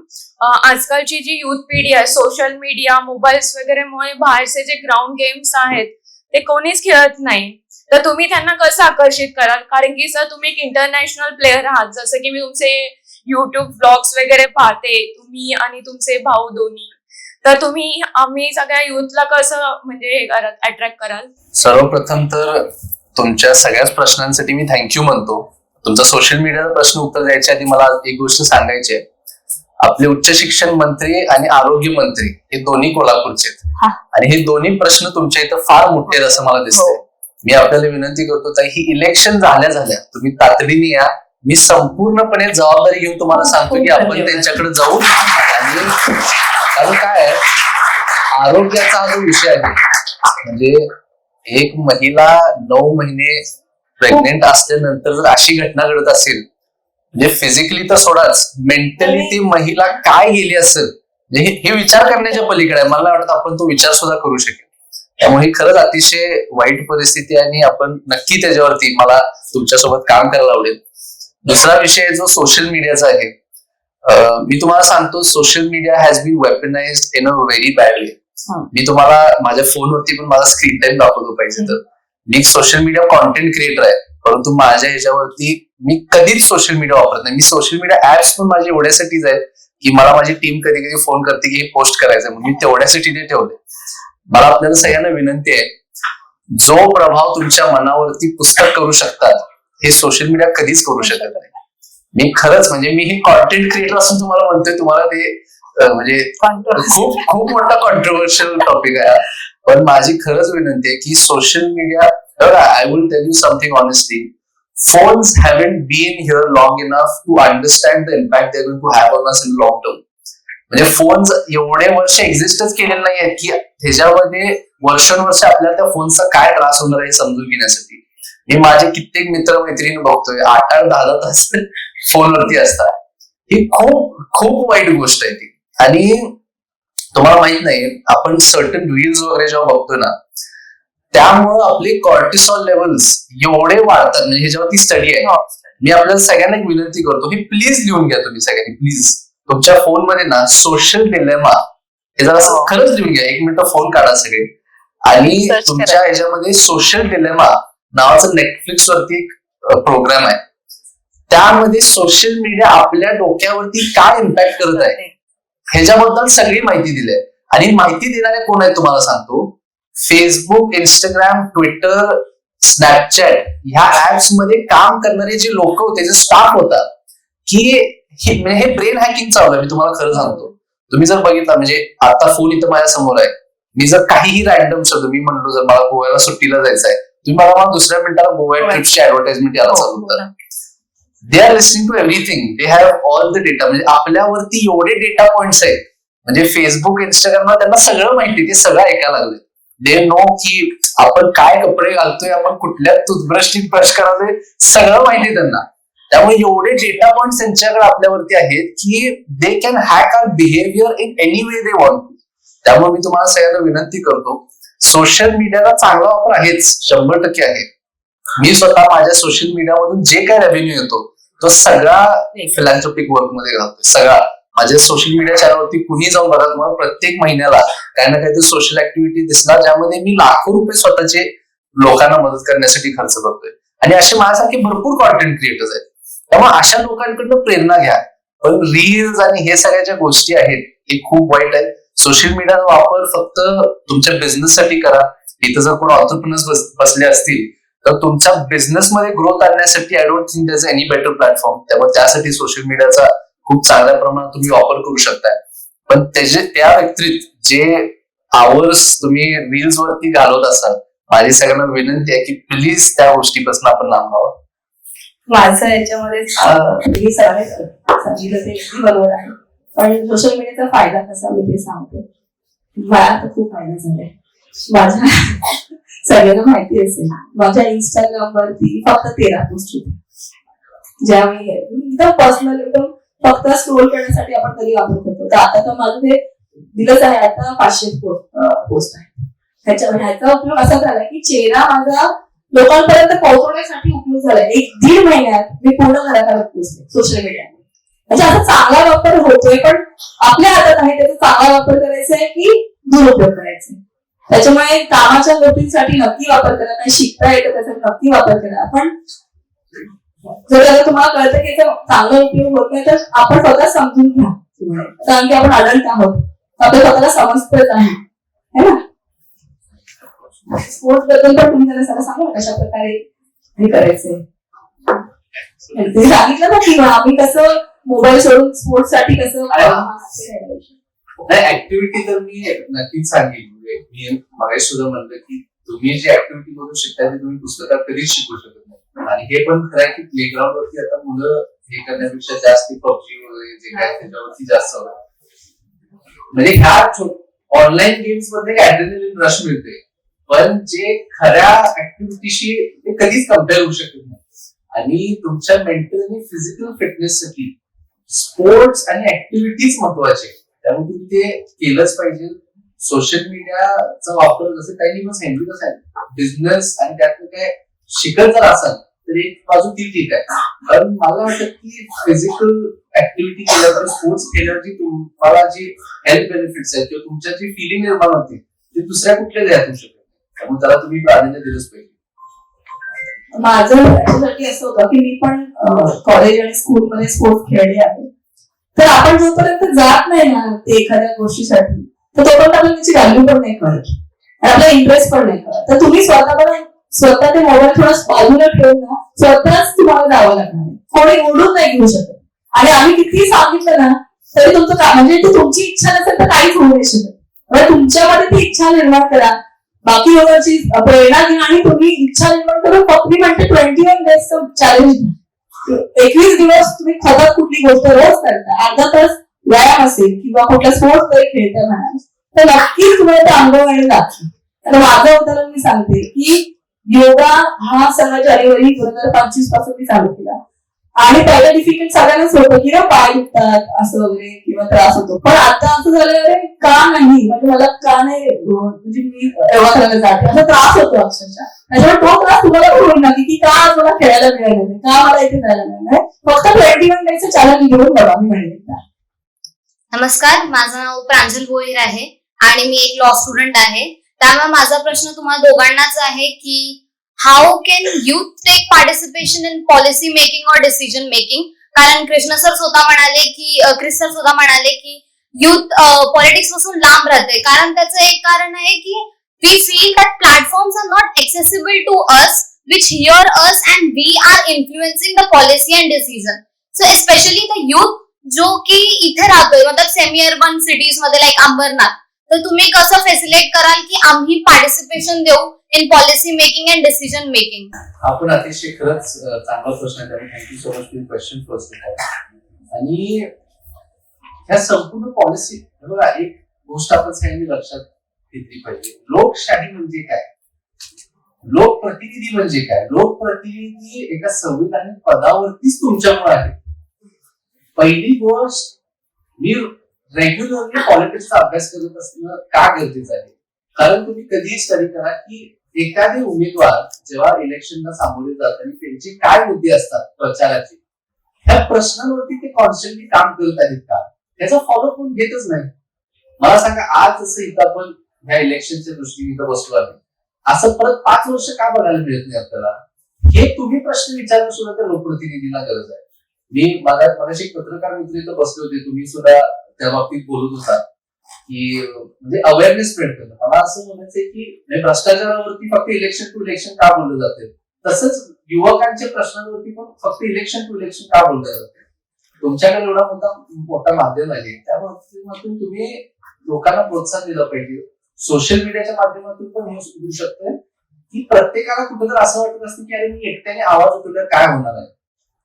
आजकालची जी युथ पिढी आहे, सोशल मीडिया, मोबाईल्स वगैरेमुळे बाहेरचे जे ग्राउंड गेम्स आहेत ते कोणीच खेळत नाही. तर तुम्ही त्यांना कसं आकर्षित कराल, कारण की सर तुम्ही एक इंटरनॅशनल प्लेअर आहात. जसं की मी तुमचे युट्यूब ब्लॉग्स वगैरे पाहते, तुम्ही आणि तुमचे भाऊ दोन्ही. तर तुम्ही आम्ही सगळ्या युथला कसं म्हणजे हे अट्रॅक्ट कराल?
सर्वप्रथम तर तुमच्या सगळ्याच प्रश्नांसाठी मी थँक्यू म्हणतो. तुमचा सोशल मीडियाचा प्रश्न उत्तर द्यायच्या आधी मला एक गोष्ट सांगायची आहे. आपले उच्च शिक्षण मंत्री आणि आरोग्य मंत्री हे दोन्ही कोल्हापूरचे आहेत आणि हे दोन्ही प्रश्न तुमच्या इथं फार मोठे आहेत असं मला दिसतंय. मी आपल्याला विनंती करतो की ही इलेक्शन झाल्या तुम्ही तातडीने या. मी संपूर्णपणे जबाबदारी घेऊन तुम्हाला सांगतो की आपण त्यांच्याकडे जाऊ. आणि कारण काय आहे, आरोग्याचा हा जो विषय आहे, म्हणजे एक महिला 9 महिने प्रेग्नेंट असल्यानंतर जर अशी घटना घडत असेल, म्हणजे फिजिकली तर सोडाच, मेंटली ती महिला काय गेली असेल, म्हणजे हे विचार करण्याच्या पलीकडे आहे. मला वाटतं आपण तो विचार सुद्धा करू शकेल. त्यामुळे खरंच अतिशय वाईट परिस्थिती आहे आणि आपण नक्की त्याच्यावरती मला तुमच्यासोबत काम करायला आवडेल. दुसरा विषय जो सोशल मीडियाचा आहे, मी तुम्हाला सांगतो social media has been weaponized in a very bad way. मी तुम्हाला माझ्या फोनवरती पण माझा स्क्रीन टाइम दाखवतो पाहिजे तर. मी सोशल मीडिया कॉन्टेंट क्रिएटर आहे, परंतु माझ्या ह्याच्यावरती मी कधीच सोशल मीडिया वापरत नाही. मी सोशल मीडिया ऍप्स पण माझे एवढ्यासाठीच आहेत की मला माझी टीम कधी कधी फोन करते की हे पोस्ट करायचं, म्हणून मी तेवढ्यासाठी ते ठेवले. मला आपल्याला सगळ्यांना विनंती आहे, जो प्रभाव तुमच्या मनावरती पुस्तक करू शकतात हे सोशल मीडिया कधीच करू शकत नाही. मी खरंच म्हणजे मी हे कॉन्टेंट क्रिएटर असून तुम्हाला म्हणतोय, तुम्हाला ते म्हणजे खूप खूप मोठा कॉन्ट्रोवर्शियल टॉपिक आहे, पण माझी खरंच विनंती आहे की social media, I will tell you something honestly, phones haven't been here long enough to understand the impact they're going to have on us in long term. म्हणजे फोन्स एवढे वर्ष एक्झिस्टच केलेले नाही आहेत की ह्याच्यामध्ये वर्षानुवर्ष आपल्याला त्या फोनचा काय त्रास होणार आहे हे समजून घेण्यासाठी. मी माझे कित्येक मित्र मैत्रिणी बघतोय 8-10 तास फोनवरती असतात. ही खूप खूप वाईट गोष्ट आहे ती. आणि तुम्हाला माहित नाही, आपण सर्टन रील्स वगैरे जेव्हा बघतोय ना, त्यामुळं आपले कॉर्टिसॉल लेवल्स एवढे वाढतात. म्हणजे ह्याच्यावरती स्टडी आहे. मी आपल्याला सगळ्यांना एक विनंती करतो, हे प्लीज लिहून घ्या तुम्ही सगळ्यांनी, प्लीज. तुमच्या फोनमध्ये ना सोशल डिलेमा हे जरा खरंच लिहून घ्या. 1 मिनिट फोन काढा सगळे आणि तुमच्या ह्याच्यामध्ये सोशल डिलेमा नावाचं नेटफ्लिक्स वरती एक प्रोग्राम आहे. त्यामध्ये सोशल मीडिया आपल्या डोक्यावरती काय इम्पॅक्ट करत आहे ह्याच्याबद्दल सगळी माहिती दिली आहे. आणि माहिती देणारे कोण आहेत तुम्हाला सांगतो, फेसबुक, इंस्टाग्राम, ट्विटर, स्नॅपचॅट ह्या ऍप्स मध्ये काम करणारे जे लोक होते, जे स्टाफ होता, की हे ब्रेन हॅकिंग चालू आहे. मी तुम्हाला खरं सांगतो, तुम्ही जर बघितलं, म्हणजे आता फोन इथं माझ्या समोर आहे, मी जर काहीही रॅन्डम शब्द मी म्हणलो, जर मला गोव्याला सुट्टीला जायचं आहे, तुम्ही मला दुसऱ्या मिनिटाला गोवा ट्रिपची ऍडव्हर्टाइजमेंट यायला चालू होतं. They are listening to everything, they have all the data. म्हणजे आपल्यावरती एवढे डेटा पॉइंट्स आहेत, म्हणजे फेसबुक, इंस्टाग्रामला त्यांना सगळं माहिती, ते सगळं ऐकायला लागले. दे नो की आपण काय कपडे घालतोय, आपण कुठल्या टूथब्रशनी ब्रश करायचंय, सगळं माहिती त्यांना. त्यामुळे एवढे डेटा पॉइंट त्यांच्याकडे आपल्यावरती आहेत की they can hack our behaviour in any way they want. त्यामुळे मी तुम्हाला सगळ्यांना विनंती करतो, सोशल मीडियाला चांगला वापर आहेच, 100% आहे. मी स्वतः माझ्या सोशल मीडियामधून जे काय रेव्हेन्यू येतो तो सगळा फिलॅन्थ्रोपिक वर्क मध्ये घालतोय. सगळा माझ्या सोशल मीडिया चॅनलवरती कुणी जाऊन बघा, तुम्हाला प्रत्येक महिन्याला काही ना काहीतरी सोशल ऍक्टिव्हिटी दिसणार ज्यामध्ये मी लाखो रुपये स्वतःचे लोकांना मदत करण्यासाठी खर्च करतोय. आणि असे माझ्यासारखे भरपूर कॉन्टेंट क्रिएटर्स आहेत. त्यामुळे अशा लोकांकडनं प्रेरणा घ्या. पण रील्स आणि हे सगळ्या ज्या गोष्टी आहेत हे खूप वाईट आहेत. सोशल मीडियाचा वापर फक्त तुमच्या बिझनेस साठी करा. इथं जर कोण ऑन्टरप्रिनर्स बसले असतील तर तुमच्या बिझनेस मध्ये ग्रोथ आणण्यासाठी I don't think there is any better platform. त्यामुळे त्यासाठी सोशल मीडियाचा खूप चांगल्या प्रमाणात तुम्ही वापर करू शकताय. पण त्या व्यतिरिक्त जे आवर्स तुम्ही रील्स वरती घालवत असाल, माझी सगळ्यांना विनंती आहे की प्लीज त्या गोष्टीपासून आपण लांब राहावं.
माझं याच्यामध्ये सांगितलं ते अगदी बरोबर आहे. पण सोशल मीडियाचा फायदा कसा मी ते सांगते. मला तर खूप फायदा झालाय. माझ्या सगळ्यांना माहिती असेल, माझ्या इंस्टाग्राम वरती फक्त 13 पोस्ट होते, ज्या मी एकदम पर्सनल एकदम फक्त स्क्रोल करण्यासाठी आपण कधी वापर करतो. तर आता तर माझं ते दिलंच आहे, आता 500 पोस्ट आहे. ह्याचा उपयोग असा झाला की चेहरा माझा लोकांपर्यंत पोहोचवण्यासाठी उपयोग झालाय. 1-1.5 महिन्यात मी पूर्ण घराघरात पोहोचले सोशल मीडियावर. म्हणजे आता चांगला वापर होतोय, पण आपल्या हातात आहे त्याचा चांगला वापर करायचा आहे की दुरुपयोग करायचा आहे. त्याच्यामुळे कामाच्या गोष्टींसाठी नक्की वापर करा, काही शिकता येतं त्याचा नक्की वापर करा. पण जर तुम्हाला कळतं की याचा चांगला उपयोग होत नाही तर आपण स्वतः समजून घ्या, कारण की आपण अडल्ट आहोत, आपल्या स्वतःला समजतच आहे है ना. स्पोर्ट्स बद्दल पण तुम्ही त्याला सगळं सांगा कशा प्रकारे हे करायचंय. ते सांगितलं ना की आम्ही कसं मोबाईल सोडून स्पोर्ट्स साठी कसं
ऍक्टिव्हिटी तर मी नक्कीच सांगेन. मी मगाशी सुद्धा म्हणलं की तुम्ही जे ऍक्टिव्हिटी मधून शिकताय ते तुम्ही पुस्तकात कधीच शिकू शकत नाही. आणि हे पण खरं आहे की प्लेग्राऊंड वरती आता मुलं हे करण्यापेक्षा जास्त पबजी वगैरे जे काय त्याच्यावरती जास्त म्हणजे ह्या ऑनलाईन गेम्स मध्ये ऍड्रेनलिन रश मिळते, पण जे खऱ्या ऍक्टिव्हिटीशी ते कधीच कम्पेअर होऊ शकत नाही. आणि तुमच्या मेंटल आणि फिजिकल फिटनेससाठी स्पोर्ट्स आणि ऍक्टिव्हिटीज महत्वाचे, त्यामुळे तुम्ही ते केलंच पाहिजे. सोशल मीडियाचा वापर जसं काही मग सांगितलं आहे, बिझनेस आणि त्यातलं काय शिकत जर असाल तर एक बाजू ती ठीक आहे. कारण मला वाटतं की फिजिकल ऍक्टिव्हिटी केल्यावर, स्पोर्ट्स केल्यावर जी तुम्हाला जी हेल्थ बेनिफिट्स आहेत किंवा तुमच्या जी फिलिंग निर्माण होते ते दुसऱ्या कुठल्या द्या होऊ शकत नाही. त्यामुळे त्याला तुम्ही प्राधान्य दिलंच पाहिजे.
माझं याच्यासाठी असं होतं की मी पण कॉलेज आणि स्कूलमध्ये स्पोर्ट्स खेळले आहे. तर आपण जोपर्यंत जात नाही ना ते एखाद्या गोष्टीसाठी तर तोपर्यंत आपल्याला त्याची व्हॅल्यू पण नाही कळत आणि आपला इंटरेस्ट पण नाही कळत. तर तुम्ही स्वतः ते मोबाईल थोडं बाजूला ठेवून ना स्वतःच तुम्हाला जावं लागणार, कोणी ओढून नाही घेऊ शकत. आणि आम्ही किती सांगितलं ना तरी तुमचं का म्हणजे तुमची इच्छा नसेल तर काहीच होऊ नाही शकत. तुमच्यामध्ये ती इच्छा निर्माण करा, बाकी लोकांची प्रेरणा घ्या आणि तुम्ही इच्छा निर्माण करून फक्त मी म्हणते 21 डेजचं चॅलेंज. 21 दिवस तुम्ही खरंच कुठली गोष्ट रोज करता, अर्धा तास व्यायाम असेल किंवा कुठल्या स्पोर्ट्स तरी खेळता म्हणाल तर नक्कीच तुम्हाला ते अंगवळणी लागतं. आता माझं उदाहरण मी सांगते की योगा हा 6 जानेवारी 2025 पासून मी चालू केला. आणि पहिलं डिफिकल्ट सगळ्यांनाच होतं की ना पाय दुखतात असं वगैरे किंवा त्रास होतो. पण आता असं झालं अरे का नाही, म्हणजे मला का नाही, म्हणजे मी एवढा करायला जाते असा त्रास होतो अक्षरशः. त्याच्यामुळे तो त्रास तुम्हाला होईल ना की का आज मला खेळायला मिळालं नाही, का मला इथे जायला मिळालं. फक्त 21 डेजचं चॅलेंज घेऊन बघा मी म्हणेन.
नमस्कार, माझं नाव प्रांजल भोईर आहे आणि मी एक लॉ स्टुडंट आहे. त्यामुळे माझा प्रश्न तुम्हाला दोघांनाच आहे की how can youth take participation in policy making और डिसिजन मेकिंग. कारण क्रिस सर स्वतः म्हणाले की यूथ पॉलिटिक्स पासून लांब राहते. कारण त्याचं एक कारण आहे की we feel that platforms are not accessible to us which hear us and we are influencing the policy and decision. So especially the youth जो की इथे राहतोय मतलब सेमी अर्बन सिटीज मध्ये लाईक अंबरनाथ, तर तुम्ही कसं फॅसिलिटेट कराल की आम्ही पार्टिसिपेशन देऊ in policy making and decision making.
आपण अतिशय खरंच चांगला प्रश्न आहे, त्यामुळे thank you so much for question first of all. आणि ह्या संपूर्ण पॉलिसी बघा, एक गोष्ट आपण सगळ्यांनी लक्षात घेतली पाहिजे. लोकशाही म्हणजे काय, लोकप्रतिनिधी म्हणजे काय? लोकप्रतिनिधी एका संविधानिक पदावरतीच तुमच्यामुळे आहे. पहिली गोष्ट, मी रेग्युलरली पॉलिटिक्सचा अभ्यास करत असणं का गरजेचं आहे? कारण तुम्ही कधीही स्टडी करा की एखादे उमेदवार जेव्हा इलेक्शनला सामोरे जातात आणि त्यांचे काय मुद्दे असतात प्रचाराचे, त्या प्रश्नांवरती ते कॉन्स्टंटली काम करत आहेत का, त्याचा फॉलो कोण घेतच नाही. मला सांगा, आज जसं इथं आपण ह्या इलेक्शनच्या दृष्टीने इथं बसलो आहे, असं परत 5 वर्ष का बघायला मिळत नाही आपल्याला? हे तुम्ही प्रश्न विचारणं सुद्धा त्या लोकप्रतिनिधींना गरज आहे. मी मगाशी एक पत्रकार मित्र इथं बसले होते, तुम्ही सुद्धा त्या बाबतीत बोलत होता की म्हणजे अवेअरनेस स्प्रेड करणं. मला असं म्हणायचंय की भ्रष्टाचारावरती फक्त इलेक्शन टू इलेक्शन का बोललं जाते, तसंच युवकांच्या प्रश्नांवरती पण फक्त इलेक्शन टू इलेक्शन का बोललं जाते? तुमच्याकडे एवढा मोठा माध्यम आहे, त्या माध्यमातून तुम्ही लोकांना प्रोत्साहन दिलं पाहिजे. सोशल मीडियाच्या माध्यमातून पण हे होऊ शकतं की प्रत्येकाला कुठेतरी असं वाटत असतं की अरे मी एकट्याने आवाज उठवल्यावर काय होणार आहे,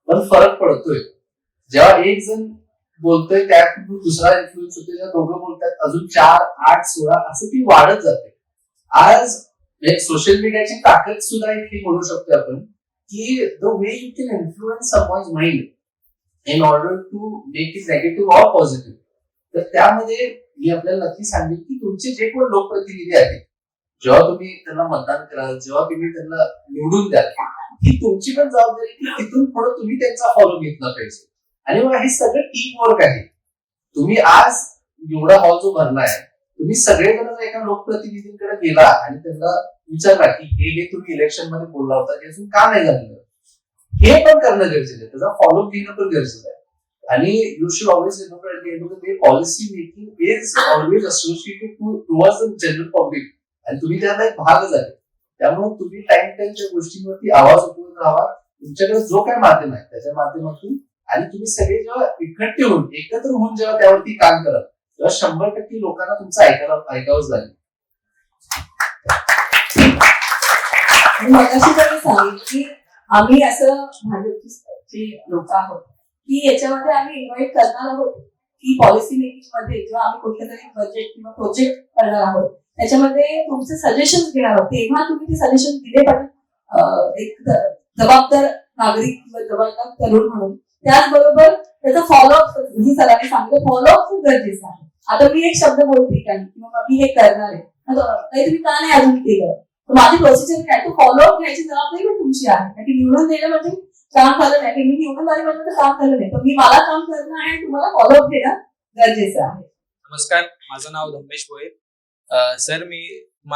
पण फरक पडतोय. जेव्हा एक जण बोलतोय त्यात दुसरा इन्फ्लुएन्स होते, जेव्हा दोघं बोलतात अजून 4, 8, 16 असं ती वाढत जाते. आज सोशल मीडियाची ताकद सुद्धा एक हे म्हणू शकतो आपण की the way you can influence someone's mind in order to make it negative or positive. तर त्यामध्ये मी आपल्याला नक्की सांगेन की तुमचे जे कोण लोकप्रतिनिधी आहेत, जेव्हा तुम्ही त्यांना मतदान कराल, जेव्हा तुम्ही त्यांना निवडून द्याल, ही तुमची पण जबाबदारी की तिथून पुढे तुम्ही त्यांचा फॉलो घेतला पाहिजे. आणि मग हे सगळं टीम वर्क आहे. तुम्ही आज एवढा हॉल जो भरला आहे, तुम्ही सगळेजण जर एका लोकप्रतिनिधींकडे गेला आणि त्यांना विचारला की हे तुम्ही इलेक्शन मध्ये बोलला होता, हे अजून का नाही झालेलं, हे पण करणं गरजेचं आहे. त्याचा फॉलो घेणं पण गरजेचं आहे. आणि you should always remember at the end of the day, policy making is always associated towards the general public, आणि तुम्ही त्याला एक भागच आहे. त्यामुळे तुम्ही टाइमच्या गोष्टींवरती आवाज उठवत राहा. तुमच्याकडे जो काय माध्यम आहे त्याच्या माध्यमातून, आणि तुम्ही सगळे जेव्हा एकत्र होऊन जेव्हा त्यावरती काम कराल, तेव्हा 100% लोकांना तुमचं ऐकावंच लागेल.
मगाशी पण सांगितलं की आम्ही असं भाजपचे लोक आहोत की याच्यामध्ये आम्ही इन्व्हाइट करणार आहोत की पॉलिसी मेकिंग मध्ये जेव्हा आम्ही कुठलं तरी बजेट किंवा प्रोजेक्ट करणार आहोत त्याच्यामध्ये तुमचे सजेशन घेणार आहोत, तेव्हा तुम्ही ते सजेशन दिले पाहिजे एक जबाबदार नागरिक किंवा जबाबदार तरुण म्हणून. त्याचबरोबर त्याचा फॉलोअप, ही सरांनी सांगितलं, फॉलोअप खूप गरजेचं आहे. आता मी एक शब्द बोलते का किंवा मी हे करणार आहे, काही तुम्ही का नाही अजून केलं, तर माझी प्रोसिजर काय, तो फॉलोअप घ्यायची जबाबदारी पण तुमची आहे. की निवडून देणं म्हणजे काम झालं नाही, की मी निवडून आले म्हणजे काम झालं नाही, तर मी मला काम करणं आहे आणि तुम्हाला फॉलोअप घेणं गरजेचं आहे.
नमस्कार, माझं नाव धम्मेश भोईर. सर, मी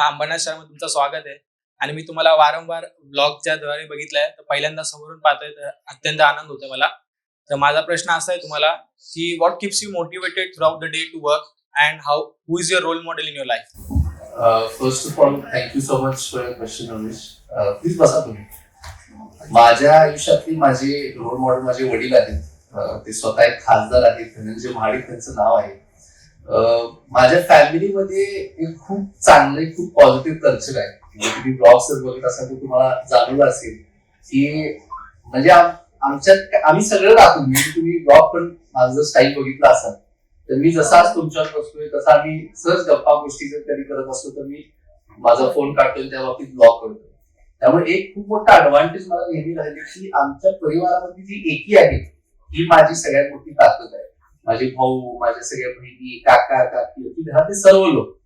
अंबरनाथ शहरामध्ये तुमचं स्वागत आहे आणि मी तुम्हाला वारंवार ब्लॉगच्या द्वारे बघितलंय, तर पहिल्यांदा समोरून पाहतोय, तर अत्यंत आनंद होतोय मला. तर माझा प्रश्न असा आहे तुम्हाला की what keeps you motivated throughout the day to work and who is your role model in your life?
First of all, thank you so much for your question Ramesh. Please बसा तुम्ही. माझ्या आयुष्यातली माझे रोल मॉडेल माझे वडील आहेत. ते स्वतः एक खासदार आहेत, धनंजय महाडिक त्यांचं नाव आहे. माझ्या फॅमिलीमध्ये एक खूप चांगले, खूप पॉझिटिव्ह कल्चर आहे. तुम्ही ब्लॉग्स जर बघत असाल तर तुम्हाला जाणवलं असेल की म्हणजे आमच्यात आम्ही सगळं दाखवून, म्हणजे तुम्ही ब्लॉग पण माझं स्टाईल बघितलं असाल तर मी जसा आज तुमच्यावर बसतोय तसा आम्ही सहज गप्पा गोष्टी जर कधी करत असतो तर मी माझा फोन काढतोय, त्या बाबतीत ब्लॉग करतोय. त्यामुळे एक खूप मोठा ऍडव्हान्टेज मला नेहमी राहिली की आमच्या परिवारामध्ये जी एकी आहे ही माझी सगळ्यात मोठी ताकद आहे. माझे भाऊ, माझ्या सगळ्या बहिणी, काका, काकी, घरातले सर्व लोक.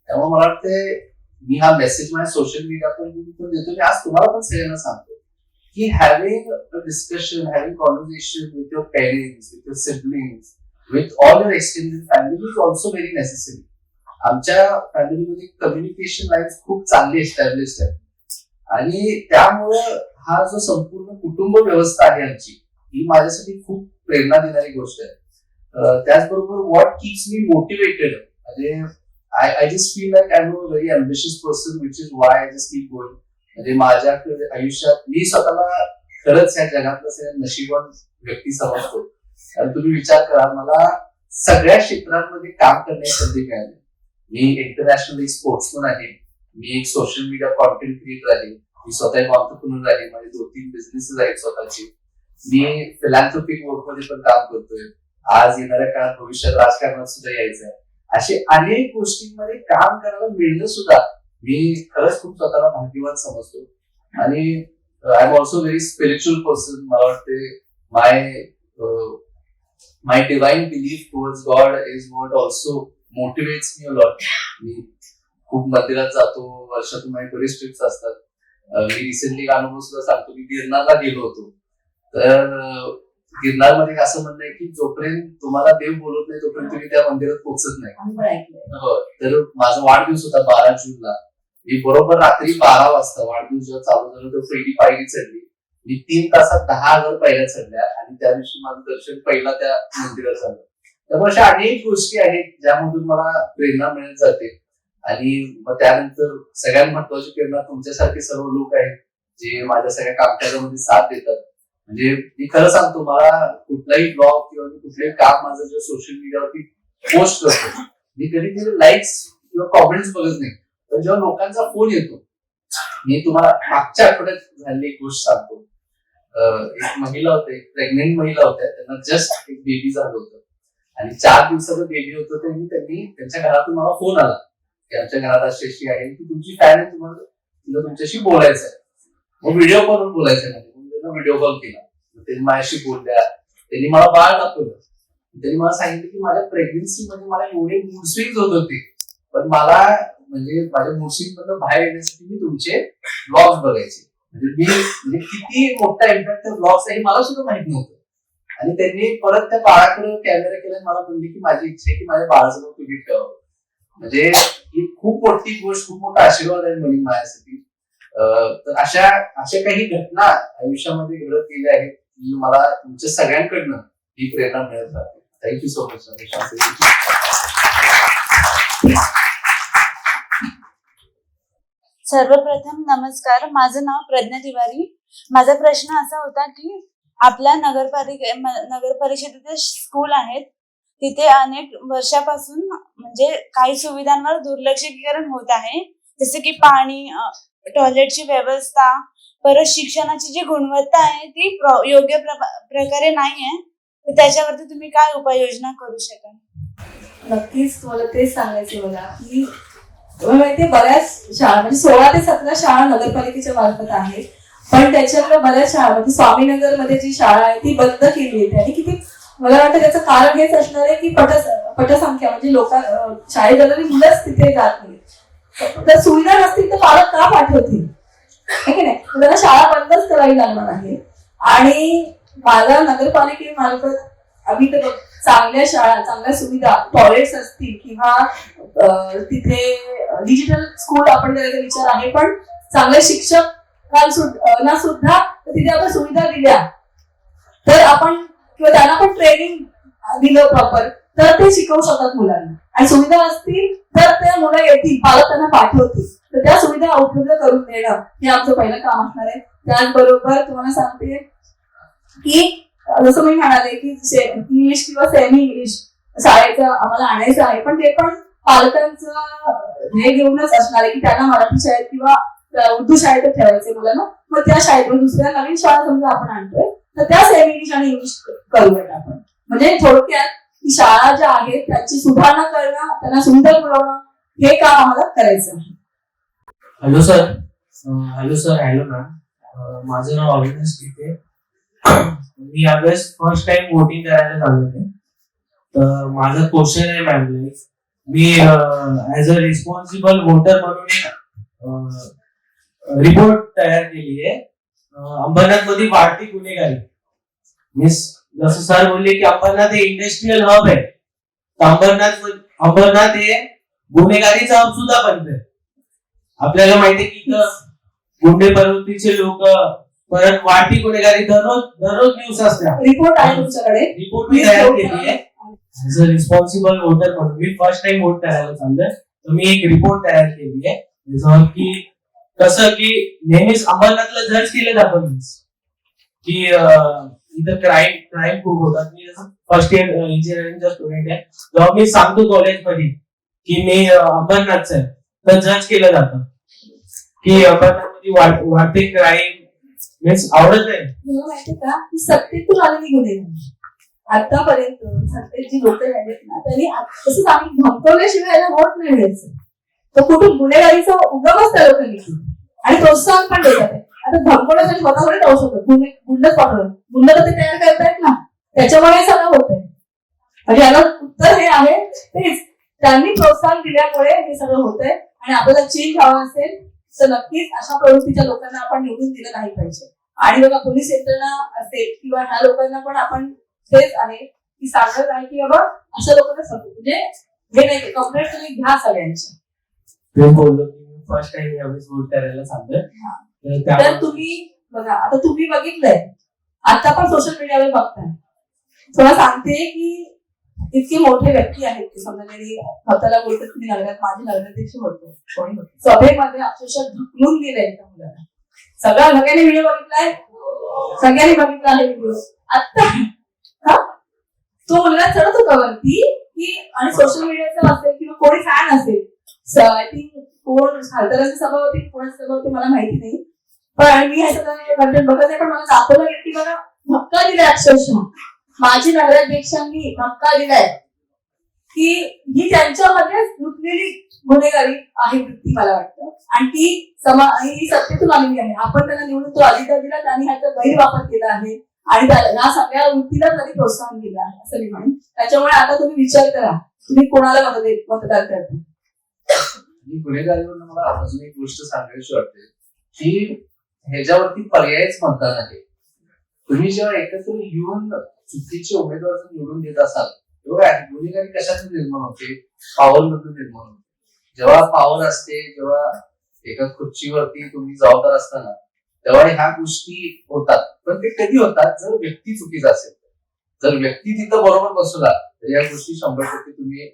त्यामुळे मला वाटतंय मी हा मेसेज माझ्या सोशल मीडिया पण देतो. मी आज तुम्हाला पण सगळ्यांना सांगतो की having a discussion, having conversation with your parents, with your siblings, with all your extended family is also very necessary. आमच्या फॅमिलीमध्ये कम्युनिकेशन लाईन्स खूप चांगली एस्टॅब्लिश्ड आहे आणि त्यामुळं हा जो संपूर्ण कुटुंब व्यवस्था आहे आमची, ही माझ्यासाठी खूप प्रेरणा देणारी गोष्ट आहे. त्याचबरोबर व्हॉट कीप्स मी मोटिवेटेड, म्हणजे I just feel like I am a very ambitious person, which is why I just keep going. म्हणजे माझ्याकडे आयुष्यात मी स्वतःला खरंच या जगातलं नशिबवान व्यक्ती समजतो. कारण तुम्ही विचार करा, मला सगळ्या क्षेत्रांमध्ये काम करण्याची संधी मिळाली. मी इंटरनॅशनल स्पोर्ट्समन आहे, मी एक सोशल मीडिया कॉन्टेंट क्रिएटर आहे, मी स्वतः एक ऑन्टरप्रेन्योर आहे, माझे 2-3 बिझनेसेस आहेत स्वतःचे. मी फिलॅन्थ्रोपिक वर्कमध्ये पण काम करतोय. आज येणाऱ्या काळात भविष्यात राजकारणात सुद्धा यायचं आहे. असे अनेक गोष्टींमध्ये काम करायला मिळणं सुद्धा मी खरंच खूप स्वतःला भाग्यवान समजतो. आणि I am also very spiritual person. मला वाटते my divine belief towards God is what also motivates me a lot. मी खूप मंदिरात जातो, वर्षातून माझे बरेच ट्रिप्स असतात. मी रिसेंटली एक अनुभव सुद्धा सांगतो की गिरनारला गेलो होतो. तर गिरनारमध्ये असं म्हणणं आहे की जोपर्यंत तुम्हाला देव बोलत नाही तोपर्यंत तुम्ही त्या मंदिरात पोहोचत नाही.
आम्ही पण ऐकलंय.
हो, तर माझा वाढदिवस होता 12 जूनला. मी बरोबर रात्री 12 वाजता वाढदिवस जेव्हा चालू झालं तेव्हा पहिली पायरी चढली. मी 3 तासात 10,000 पायऱ्या चढल्या आणि त्या दिवशी माझं दर्शन पहिला त्या मंदिरात झालं. त्यामुळे अशा अनेक गोष्टी आहेत ज्यामधून मला प्रेरणा मिळत जाते. आणि मग त्यानंतर सगळ्यात महत्वाची प्रेरणा तुमच्यासारखे सर्व लोक आहेत जे माझ्या सगळ्या कामकाजामध्ये साथ देतात. म्हणजे मी खरं सांगतो, मला कुठलाही ब्लॉग किंवा मी कुठलंही काम माझं जे सोशल मीडियावरती पोस्ट करतो, मी कधी तिथे लाईक्स किंवा कॉमेंट्स बघत नाही. पण जेव्हा लोकांचा फोन येतो, मी तुम्हाला मागच्या आठवड्यात झालेली एक गोष्ट सांगतो. एक महिला होते, प्रेग्नेंट महिला होत्या, त्यांना जस्ट एक बेबी झालं होतं आणि 4 दिवसाचं बेबी होतं. त्यांनी त्यांच्या घरातून मला फोन आला की आमच्या घरात अशी आहे की तुमची फॅन आहे, तुम्हाला तिला तुमच्याशी बोलायचं आहे. मग व्हिडिओ कॉलवर बोलायचं नाही, त्यांना व्हिडिओ कॉल केला. त्यांनी माझ्याशी बोलल्या, त्यांनी मला बाळ दाखवलं. त्यांनी मला सांगितलं की माझ्या प्रेग्नन्सी मध्ये मला एवढे मूड स्विंग्स होत होते, पण मला म्हणजे माझ्या मूड स्विंग मधून बाहेर येण्यासाठी मी तुमचे ब्लॉग्स बघायचे. म्हणजे किती मोठा इम्पॅक्ट त्या ब्लॉग्स आहे मला सुद्धा माहित नव्हतं. आणि त्यांनी परत त्या बाळाकडे कॅमेरा केला, मला म्हणले की माझी इच्छा आहे की माझ्या बाळाचं नाव तुम्ही ठेवावं. म्हणजे ही खूप मोठी गोष्ट, खूप मोठा आशीर्वाद आहे म्हणजे माझ्यासाठी. तर अशा काही घटना आयुष्यामध्ये घडत गेल्या आहेत की मला तुमच्या सगळ्यांकडनं ही प्रेरणा मिळत राहते. Thank you so much.
सर्वप्रथम नमस्कार, माझं नाव प्रज्ञा तिवारी. माझा प्रश्न असा होता की आपल्या नगर परिषदेचे स्कूल आहेत, तिथे अनेक वर्षापासून म्हणजे काही सुविधांवर दुर्लक्षीकरण होत आहे, जसे की पाणी, टॉयलेटची व्यवस्था, परत शिक्षणाची जी गुणवत्ता आहे ती योग्य प्रकारे नाही आहे. तर त्याच्यावरती तुम्ही काय उपाययोजना करू शकाल?
नक्कीच तुम्हाला तेच सांगायचं मला की तुम्हाला माहितीये बऱ्याच शाळा म्हणजे 16 ते 17 शाळा नगरपालिकेच्या मार्फत आहेत, पण त्याच्यातल्या बऱ्याच शाळा म्हणजे स्वामीनगर मध्ये जी शाळा आहे ती बंद केली आहे. आणि किती मला वाटतं त्याचं कारण हेच असणार आहे की पटसंख्या म्हणजे शाळेत जाणारी मुलंच तिथे जात नाही. तर सुविधा नसतील तर पालक का पाठवतील, है की नाही? त्यांना शाळा बंदच करावी लागणार आहे. आणि माझ्या नगरपालिकेमार्फत आम्ही तर चांगल्या शाळा, चांगल्या सुविधा, टॉयलेट्स असतील किंवा तिथे डिजिटल स्कूल आपण करायचा विचार आहे, पण चांगल्या शिक्षकांना सुद्धा तिथे आपण सुविधा दिल्या तर आपण किंवा त्यांना पण ट्रेनिंग दिलं प्रॉपर तर ते शिकवू शकतात मुलांना. आणि सुविधा असतील तर त्या मुलं येतील, पालक त्यांना पाठवतील. तर त्या सुविधा उपलब्ध करून देणं हे आमचं पहिलं काम असणार आहे. त्याचबरोबर तुम्हाला सांगते की जसं मी म्हणाले की इंग्लिश किंवा सेमी इंग्लिश शाळेचं आम्हाला आणायचं आहे, पण ते पण पालकांचं हे घेऊनच असणार आहे की त्यांना मराठी शाळेत किंवा उर्दू शाळेत ठेवायचे मुलांना. मग त्या शाळेत दुसऱ्या नवीन शाळा समजा आपण आणतोय तर त्या सेमी इंग्लिश आणि इंग्लिश करूयात आपण. म्हणजे थोडक्यात की शाळा ज्या आहेत त्यांची सुधारणा करणं, त्यांना सुंदर बनवणं हे काम आम्हाला करायचं आहे.
Hello sir. Hello ma'am. माझं नाव अविनाश गीते. मी यावेळेस फर्स्ट टाइम वोटिंग करायला चालू आहे. तर माझा क्वेश्चन आहे ma'am, me as a responsible voter म्हणून रिपोर्ट तयार केली आहे. अंबरनाथ मध्ये वाढती गुन्हेगारी, मीन्स जसं सर बोलले की अंबरनाथ हे इंडस्ट्रियल हब आहे, तर अंबरनाथ हे गुन्हेगारीचा हब सुद्धा बनतंय. आपल्याला माहिती आहे की गुंडे प्रवृत्तीचे लोक, परत वाढती गुन्हेगारी दररोज न्यूज असतात.
रिपोर्ट आहे तुमच्याकडे?
रिपोर्ट मी तयार केली आहे. ऍज अ रिस्पॉन्सिबल वोटर म्हणून मी फर्स्ट टाइम वोट करायला चाललोय, तर मी एक रिपोर्ट तयार केली आहे ज्याच्यावर की कसं की नेहमीच अंबरनाथला जज केलं जातं की इथं क्राईम खूप होतात. मी फर्स्ट इयर इंजिनिअरिंगचा स्टुडंट आहे. जेव्हा मी सांगतो कॉलेजमध्ये की मी अंबरनाथचा आहे तर जज केलं जातं की अंबरनाथमध्ये वाढते क्राईम मीन्स आवडत नाही.
मला माहिती का की सत्तेतून आलेली गुन्हेगारी आतापर्यंत सगळे जी लोक राहिलेत ना त्यांनी तसंच आम्ही धमकवल्याशिवाय याला वोट नाही द्यायचं. तो कुठून गुन्हेगारीचा उगमच त्या लोकांनी केला आणि प्रोत्साहन पण देतात. आता धमकवण्यासाठी स्वतःकडे जाऊ शकतो, गुंडच पाठवलं, गुंड तर ते तयार करतायत ना, त्याच्यामुळे सगळं होत आहे. म्हणजे याला उत्तर हे आहे तेच, त्यांनी प्रोत्साहन दिल्यामुळे हे सगळं होतंय. आणि आपल्याला चेंज हवा असेल तर नक्कीच अशा प्रवृत्तीच्या लोकांना आपण निवडून दिलं नाही पाहिजे. आणि बघा पोलीस यंत्रणा असेल किंवा ह्या लोकांना पण आपण तेच आहे की सांगत आहे की बाबा अशा लोकांना म्हणजे हे नाही कंप्लेंट तुम्ही घ्या सगळ्यांची.
मी बोललो की फर्स्ट टाइम यावेळेस वोट करायला सांगतोय.
तर तुम्ही बघा, आता तुम्ही बघितलंय, आता पण सोशल मीडियावर बघताय, तुला सांगते की इतके मोठे व्यक्ती आहेत की समजा स्वतःला बोलतात की नगरात माझी नगराध्यक्ष होतो, कोणी होतो, सभेमध्ये अक्षरशः ढकलून दिलंय त्या मुलाला. सगळ्यांनी व्हिडिओ बघितलाय, सगळ्यांनी बघितला आहे व्हिडिओ. आता तो मुलगा चढत होता वरती की, आणि सोशल मीडियाचा असेल किंवा कोणी फॅन असेल, आय थिंक कोण खासदारांची सभा होती कोणाची सभा होती मला माहिती नाही, पण मी हे सगळं कंटेंट बघत आहे. पण मला दाखवलं गेलं की मला धक्का दिलाय, अक्षरशः माझी नगराध्यक्षांनी धक्का दिलाय की ही त्यांच्यामध्येच लुटलेली गुन्हेगारी आहे वृत्ती मला वाटतं. आणि ही सत्तेतून आलेली आहे. आपण त्यांना निवडून तो अधिकार दिला, त्यांनी ह्याचा गैरवापर केला आहे आणि या सगळ्या वृत्तीला त्यांनी प्रोत्साहन दिलं आहे असं मी म्हणेन. त्याच्यामुळे आता तुम्ही विचार करा तुम्ही कोणाला मतदान करता.
गुन्हेगारीवर मला अजून एक गोष्ट सांगायची वाटते की ह्याच्यावरती पर्यायच मतदान आहे. तुम्ही जेव्हा एकत्र येऊन चुकीचे उमेदवार निवडून देत असाल तेव्हा गुन्हेगारी कशातून निर्माण होते, पॉवर मधून निर्माण होते. जेव्हा पॉवर असते, जेव्हा एका खुर्चीवरती तुम्ही जबाबदार असताना तेव्हा ह्या गोष्टी होतात. पण ते कधी होतात जर व्यक्ती चुकीचा असेल. जर व्यक्ती तिथं बरोबर बसला तर या गोष्टी 100% तुम्ही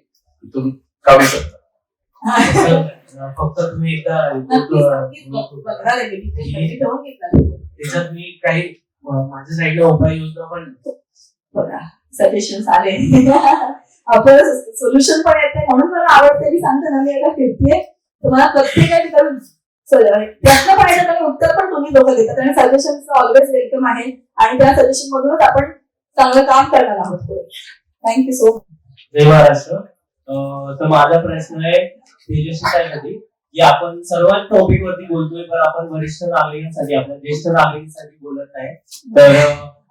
इथून काढू शकता.
फक्त तुम्ही एकदा त्याच्यात मी काही माझ्या साईडला उपाययोजना पण
बघा सजेशन आले आपल्याला सोल्युशन पण येते म्हणून मला आवडते. मी सांगते ना, मी एका फिरतीये तुम्हाला प्रत्येक ठिकाणी प्रश्न पाहिजे आणि उत्तर पण तुम्ही लोक देतात आणि सजेशन ऑलवेज वेलकम आहे. आणि त्या सजेशन मधूनच आपण चांगलं काम करणार आहोत. Thank you so much.
जय महाराष्ट्र. तर माझा प्रश्न आहे तेजस्वीसाठी की आपण सर्वात टॉपिक वरती बोलतोय पण आपण वरिष्ठ नागरिकांसाठी, आपल्या ज्येष्ठ नागरिकांसाठी बोलत नाही. तर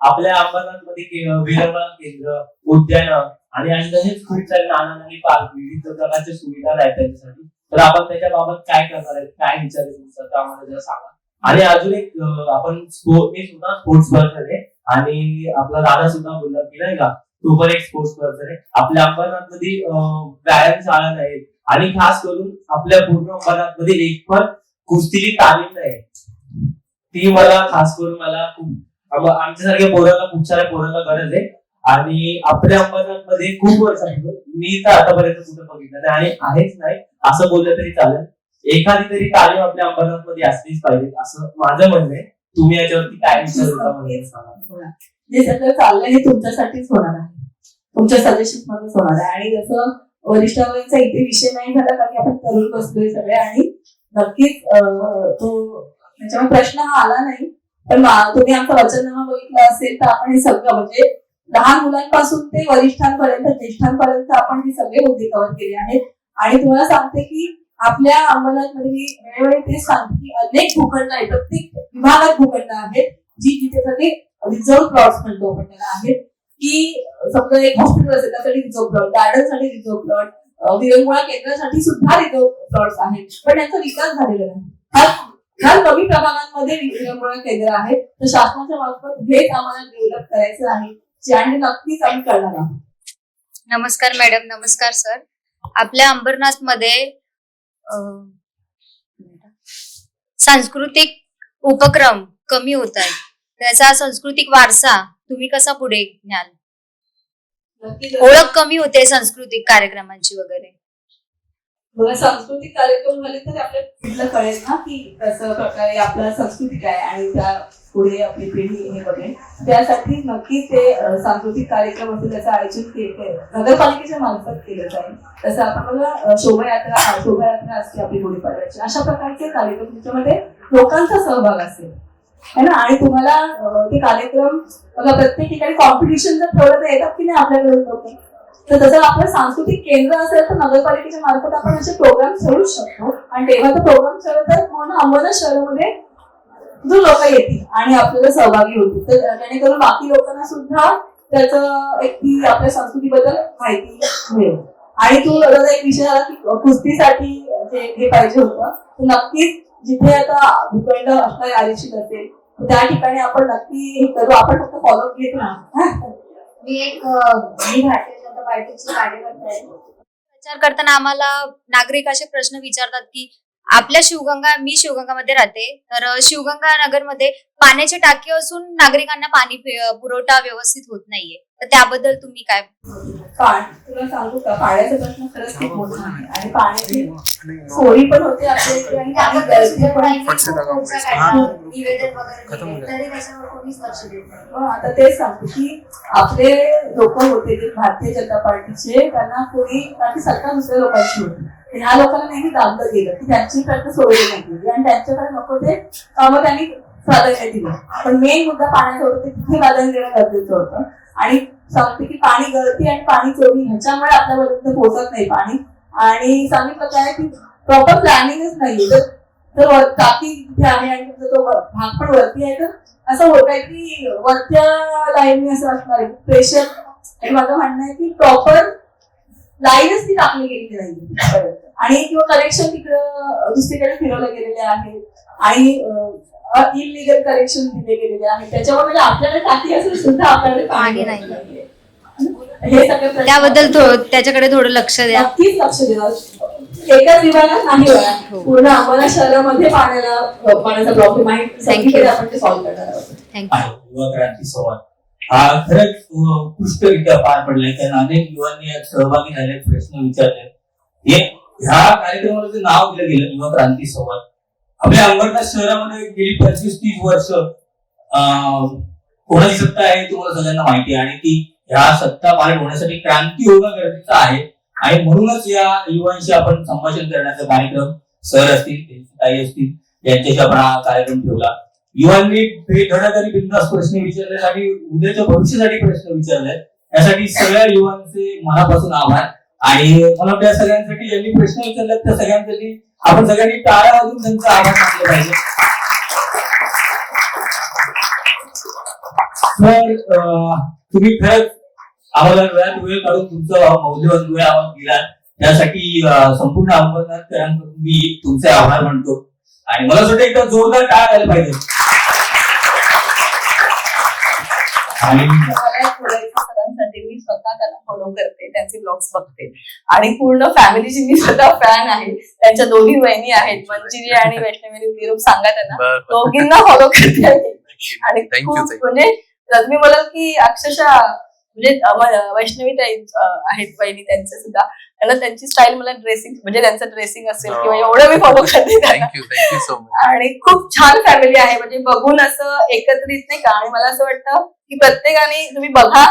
आपल्या अंबरनाथमध्ये विरंगुळा केंद्र, उद्यान आणि तसेच खूप सारे नाना पार्क, विविध प्रकारच्या सुविधा आहेत त्यांच्यासाठी. तर आपण त्याच्याबाबत काय करणार आहे, काय विचार आहे तुमचा, तर आम्हाला जरा सांगा. आणि अजून एक आपण मी सुद्धा स्पोर्ट्स पर्सन आहे आणि आपला दादा सुद्धा बोलला की नाही का तो पण एक स्पोर्ट्स पर्सन आहे. आपल्या अंबरनाथमध्ये व्यायाम शाळा नाही आणि खास करून आपल्या पूर्ण अंबरनाथमध्ये एक पण कुस्तीची तालीम नाही. ती मला खास करून मला खूप आमच्यासारख्या पोरांना, खूप साऱ्या पोरांना गरज आहे. आणि आपल्या अंबरनाथमध्ये खूप वर्षांपासून मी तर आतापर्यंत कुठं बघितलं नाही आणि आहेच नाही असं बोललं तरी चालेल. एखादी तरी तालीम आपल्या अंबरनाथमध्ये असलीच पाहिजे असं माझं म्हणणं आहे. तुम्ही याच्यावरती काय विचार होता?
जे सगळं चाललंय हे तुमच्यासाठीच होणार आहे, तुमच्या सजेशन मध्येच होणार आहे. आणि जसं वरिष्ठांचा इथे विषय नाही झाला कारण आपण तरुण बसलोय सगळे आणि नक्कीच तो त्याच्यामुळे प्रश्न हा आला नाही. पण तुम्ही आमचा वचननामा बघितला असेल तर आपण हे सगळं म्हणजे लहान मुलांपासून ते वरिष्ठांपर्यंत, ज्येष्ठांपर्यंत आपण हे सगळे मुद्दे कव्हर केले आहेत. आणि तुम्हाला सांगते की आपल्या अंबरनाथमध्ये मी वेळोवेळी तेच सांगते की अनेक भूखंड आहेत, प्रत्येक विभागात भूखंड आहेत जी जिथे सगळे रिझर्व प्लॉट्स म्हणतो आपण त्याला आहेत. की समजा एक हॉस्पिटल असेल त्यासाठी रिझर्व प्लॉट, गार्डन साठी रिझर्व प्लॉट, विरंगुळा केंद्रासाठी सुद्धा रिझर्व प्लॉट्स आहेत. पण त्यांचा विकास झालेला नाही. ह्या कमी प्रभागांमध्ये विरंगुळा केंद्र आहेत. तर शासनाच्या मार्फत हेच आम्हाला डेव्हलप करायचं आहे आणि नक्कीच आम्ही करणार आहोत.
नमस्कार मॅडम. नमस्कार सर. आपल्या अंबरनाथ मध्ये सांस्कृतिक उपक्रम कमी होत आहेत. त्याचा सांस्कृतिक वारसा तुम्ही कसा पुढे न्याल? ओळख कमी होते सांस्कृतिक कार्यक्रमांची वगैरे.
बघा सांस्कृतिक कार्यक्रम झाले तर आपल्या पिढीला कळेल ना की कसं प्रकारे आपला संस्कृती काय आणि त्या पुढे आपली पिढी हे बघेल. त्यासाठी नक्की ते सांस्कृतिक कार्यक्रम असेल त्याचं आयोजन नगरपालिकेच्या मार्फत केलं जाईल. तसं आपण बघा शोभायात्रा असते आपली गुढीपाडव्याची, अशा प्रकारचे कार्यक्रम त्याच्यामध्ये लोकांचा सहभाग असेल है ना. आणि तुम्हाला ते कार्यक्रम बघा प्रत्येक ठिकाणी कॉम्पिटिशन जर ठेवलं तर येतात की नाही आपल्याकडे लोक. तर तसं आपलं सांस्कृतिक केंद्र असेल तर नगरपालिकेच्या मार्फत आपण असे प्रोग्राम ठेवू शकतो. आणि तेव्हा तो प्रोग्राम ठेवला तर पूर्ण अंबरनाथ शहरामध्ये जो लोक येतील आणि आपल्याला सहभागी होतील, तर जेणेकरून बाकी लोकांना सुद्धा त्याचं एक ती आपल्या संस्कृतीबद्दल माहिती मिळेल. आणि तू एक विषय आला की कुस्तीसाठी जे हे पाहिजे होतं, तर नक्कीच जिथे आता भूखंड असणार आरक्षित असेल तर त्या ठिकाणी आपण नक्की हे करू. आपण फक्त फॉलो घेत राहा.
मी भारतीय जनता पार्टीची कार्यकर्ता आहे. प्रचार करताना आम्हाला नागरिक असे प्रश्न विचारतात की आपल्या मी शिवगंगामध्ये राहते, तर शिवगंगा नगरमध्ये पाण्याची टाकी असून नागरिकांना पाणी पुरवठा व्यवस्थित होत नाहीये, तर त्याबद्दल तुम्ही काय?
तुला सांगू का, पाण्याचा प्रश्न खरंच खूप मोठा आहे आणि पाण्याची सोयी पण होते आपल्या इथे आणि पाणी गळती पण आता तेच सांगतो की आपले लोक होते जे भारतीय जनता पार्टीचे, त्यांना कोणी कारण सरकार दुसऱ्या लोकांची होती, ह्या लोकांना नेहमी दाबलं गेलं की त्यांची प्रश्न सोडवली नाही गेली आणि त्यांच्याकडे नको ते कामं त्यांनी प्राधान्य दिलं. पण मेन मुद्दा पाण्याचा होता, ते तिथे प्राधान्य देणं गरजेचं होतं. आणि सांगते की पाणी गळती आणि पाणी चोरी ह्याच्यामुळे आपल्यापर्यंत पोहोचत नाही पाणी. आणि सांगितलं काय की प्रॉपर प्लॅनिंगच नाहीये. तर टाकी तिथे आहे आणि तो भाग पण वरती आहे, तर असं होत आहे की वरच्या लाईनने असं असणार आहे प्रेशर. आणि माझं म्हणणं आहे की प्रॉपर लाईनच ती टाकली गेलेली नाही आणि किंवा कनेक्शन तिकडं दुसरीकडे फिरवलं गेलेले आहे आणि इलिगल कनेक्शन दिले गेलेले आहे. त्याच्यामुळे म्हणजे आपल्याकडे टाकी असेल सुद्धा आपल्याकडे पाणी नाही. हे सगळे
त्याबद्दल त्याच्याकडे थोडं लक्ष द्या.
नक्कीच लक्ष द्या. एकाच विभागात नाही, पूर्ण अंबरनाथ शहरामध्ये पाण्याचा प्रॉब्लेम आहे. सगळीकडे आपण ते सॉल्व्ह करणार आहोत.
युवा क्रांती संवाद हा खरंच उत्कृष्टरित्या पार पडलाय, कारण अनेक युवांनी यात सहभागी झाले, प्रश्न विचारले. ह्या कार्यक्रमाचं नाव दिलं गेलं युवा क्रांती संवाद. आपल्या अंबरनाथ शहरामध्ये गेली 25-30 वर्ष कोणाची सत्ता आहे तुम्हाला सगळ्यांना माहिती आहे आणि ती ह्या सत्ता पार होण्यासाठी क्रांती होणं गरजेचं आहे. आणि म्हणूनच या युवांशी आपण संभाषण करण्याचा कार्यक्रम सर असतील, त्यांची ताई असतील, यांच्याशी आपण हा कार्यक्रम ठेवला. युवांनी बेधडक बिंदास प्रश्न विचारले आणि उद्याच्या भविष्यासाठी प्रश्न विचारले, यासाठी सगळ्या युवांचे मनापासून आभार. आणि मला वाटतं या सगळ्यांसाठी ज्यांनी प्रश्न विचारले त्या सगळ्यांसाठी आपण सगळ्यांनी टाळ्या वाजून त्यांचा आभार मानले पाहिजे. तर तुम्ही खरंच आम्हाला वेळ काढून तुमचा मौल्यवान वेळ आम्हाला दिला, त्यासाठी संपूर्ण अंबरनाथकरांकडून मी तुमचे आभार मानतो. आणि मला वाटतं एकदा जोरदार टाळ आले पाहिजे.
आणि सरांसाठी मी स्वतः त्यांना फॉलो करते, त्यांचे ब्लॉग्स बघते आणि पूर्ण फॅमिलीची मी स्वतः फॅन आहे. त्यांच्या दोघी बहिणी आहेत, मंजिरी आणि वैष्णवी. निरोप सांगा त्यांना, दोघींना फॉलो करते आणि खूप म्हणजे मी बोलाल की अक्षरशः म्हणजे वैष्णवी आहेत बहिणी, त्यांचे सुद्धा त्यांना त्यांची स्टाईल मला ड्रेसिंग म्हणजे त्यांचं ड्रेसिंग असेल किंवा एवढं मी फॉलो करते त्यांना. आणि खूप छान फॅमिली आहे, म्हणजे बघून असं एकत्रित नाही का. आणि मला असं वाटतं की प्रत्येकाने तुम्ही बघा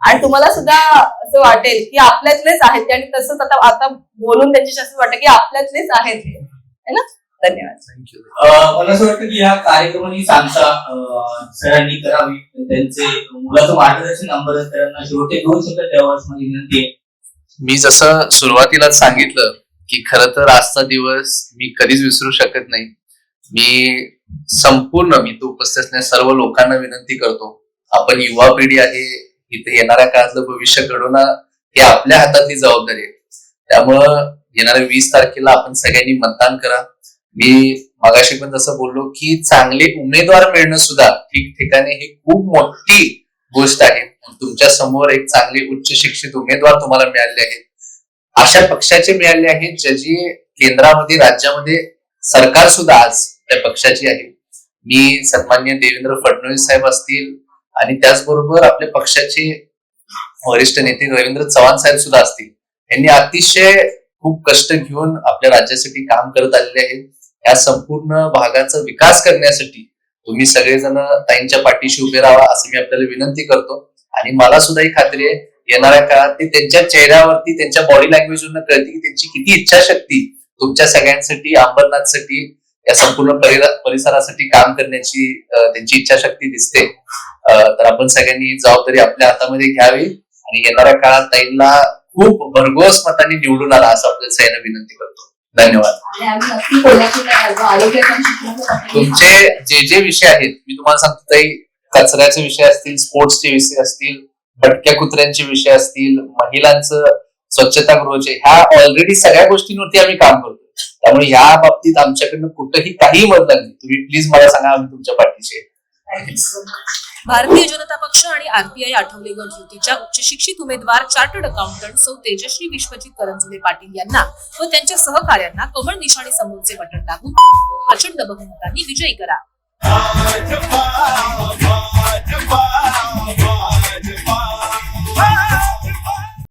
आणि तुम्हाला सुद्धा असं वाटेल की आपल्यातलेच आहेत ते. आणि तसंच आता बोलून त्यांच्याशी असं वाटतं की आपल्यातलेच आहेत हे ना. धन्यवाद.
मला असं वाटतं की या कार्यक्रमाची सांगता सरांनी करावी, त्यांचे मुलाचं मार्गदर्शन अंबरनाथकरांना शेवटी 2 शब्द द्यावं माझी विनंती आहे.
मी जसं सुरुवातीलाच सांगितलं की खरं तर आजचा दिवस मी कधीच विसरू शकत नाही. मी तो उपस्थित असणाऱ्या सर्व लोकांना विनंती करतो, आपण युवा पिढी आहे, इथे येणाऱ्या काळातलं भविष्य घडवणं हे आपल्या हातातली जबाबदारी आहे. त्यामुळं येणाऱ्या 20 तारखेला आपण सगळ्यांनी मतदान करा. मी मगाशी पण जसं बोललो की चांगले उमेदवार मिळणं सुद्धा ठिकठिकाणी ही खूप मोठी गोष्ट आहे. तुमच्या समोर एक चांगले उच्च शिक्षित उमेदवार तुम्हाला मिळाले आहेत, अशा पक्षाचे मिळाले आहेत ज्याची केंद्रामध्ये राज्यामध्ये सरकार सुद्धा आज त्या पक्षाची आहे. मी सन्माननीय देवेंद्र फडणवीस साहेब असतील आणि त्याचबरोबर आपल्या पक्षाचे वरिष्ठ नेते रवींद्र चव्हाण साहेब सुद्धा असतील, यांनी अतिशय खूप कष्ट घेऊन आपल्या राज्यासाठी काम करत आलेले आहेत. या संपूर्ण भागाचा विकास करण्यासाठी तुम्ही सगळेजण ताईंच्या पाठीशी उभे राहा असं मी आपल्याला विनंती करतो. आणि मला सुद्धा ही खात्री आहे येणाऱ्या काळात ते त्यांच्या चेहऱ्यावरती, त्यांच्या बॉडी लँग्वेज वरून कळते की त्यांची किती इच्छाशक्ती तुमच्या सगळ्यांसाठी, अंबरनाथसाठी या संपूर्ण परिसरासाठी काम करण्याची त्यांची इच्छाशक्ती दिसते. तर आपण सगळ्यांनी जबाबदारी आपल्या हातामध्ये घ्यावी आणि येणाऱ्या काळात ताईंना खूप भरघोस मतांनी निवडून आला असं आपल्या सगळ्यांना विनंती करतो. धन्यवाद.
आणि आम्ही नक्की कोल्हापूरला यायचो. आरोग्य
तुमचे जे विषय आहेत मी तुम्हाला सांगतो ताई, कचऱ्याचे विषय असतील, स्पोर्ट्सचे विषय असतील, भटक्या कुत्र्यांचे विषय असतील, महिलांचं स्वच्छतागृहाचे, ह्या ऑलरेडी सगळ्या गोष्टींवरती आम्ही काम करतो. त्यामुळे या बाबतीत आमच्याकडनं कुठेही काही मदत लागली तुम्ही प्लीज मला सांगा, आम्ही तुमच्या पाठीशी आहे.
भारतीय जनता पक्ष आणि आरपीआय आठवले गट युतीच्या उच्च शिक्षित उमेदवार चार्टर्ड अकाउंटंट सौ तेजश्री विश्वजित करंजुले पाटील यांना व त्यांच्या सहकार्यांना कमळ निशाणी समोरचे बटन दाबून प्रचंड बहुमतांनी विजयी करा.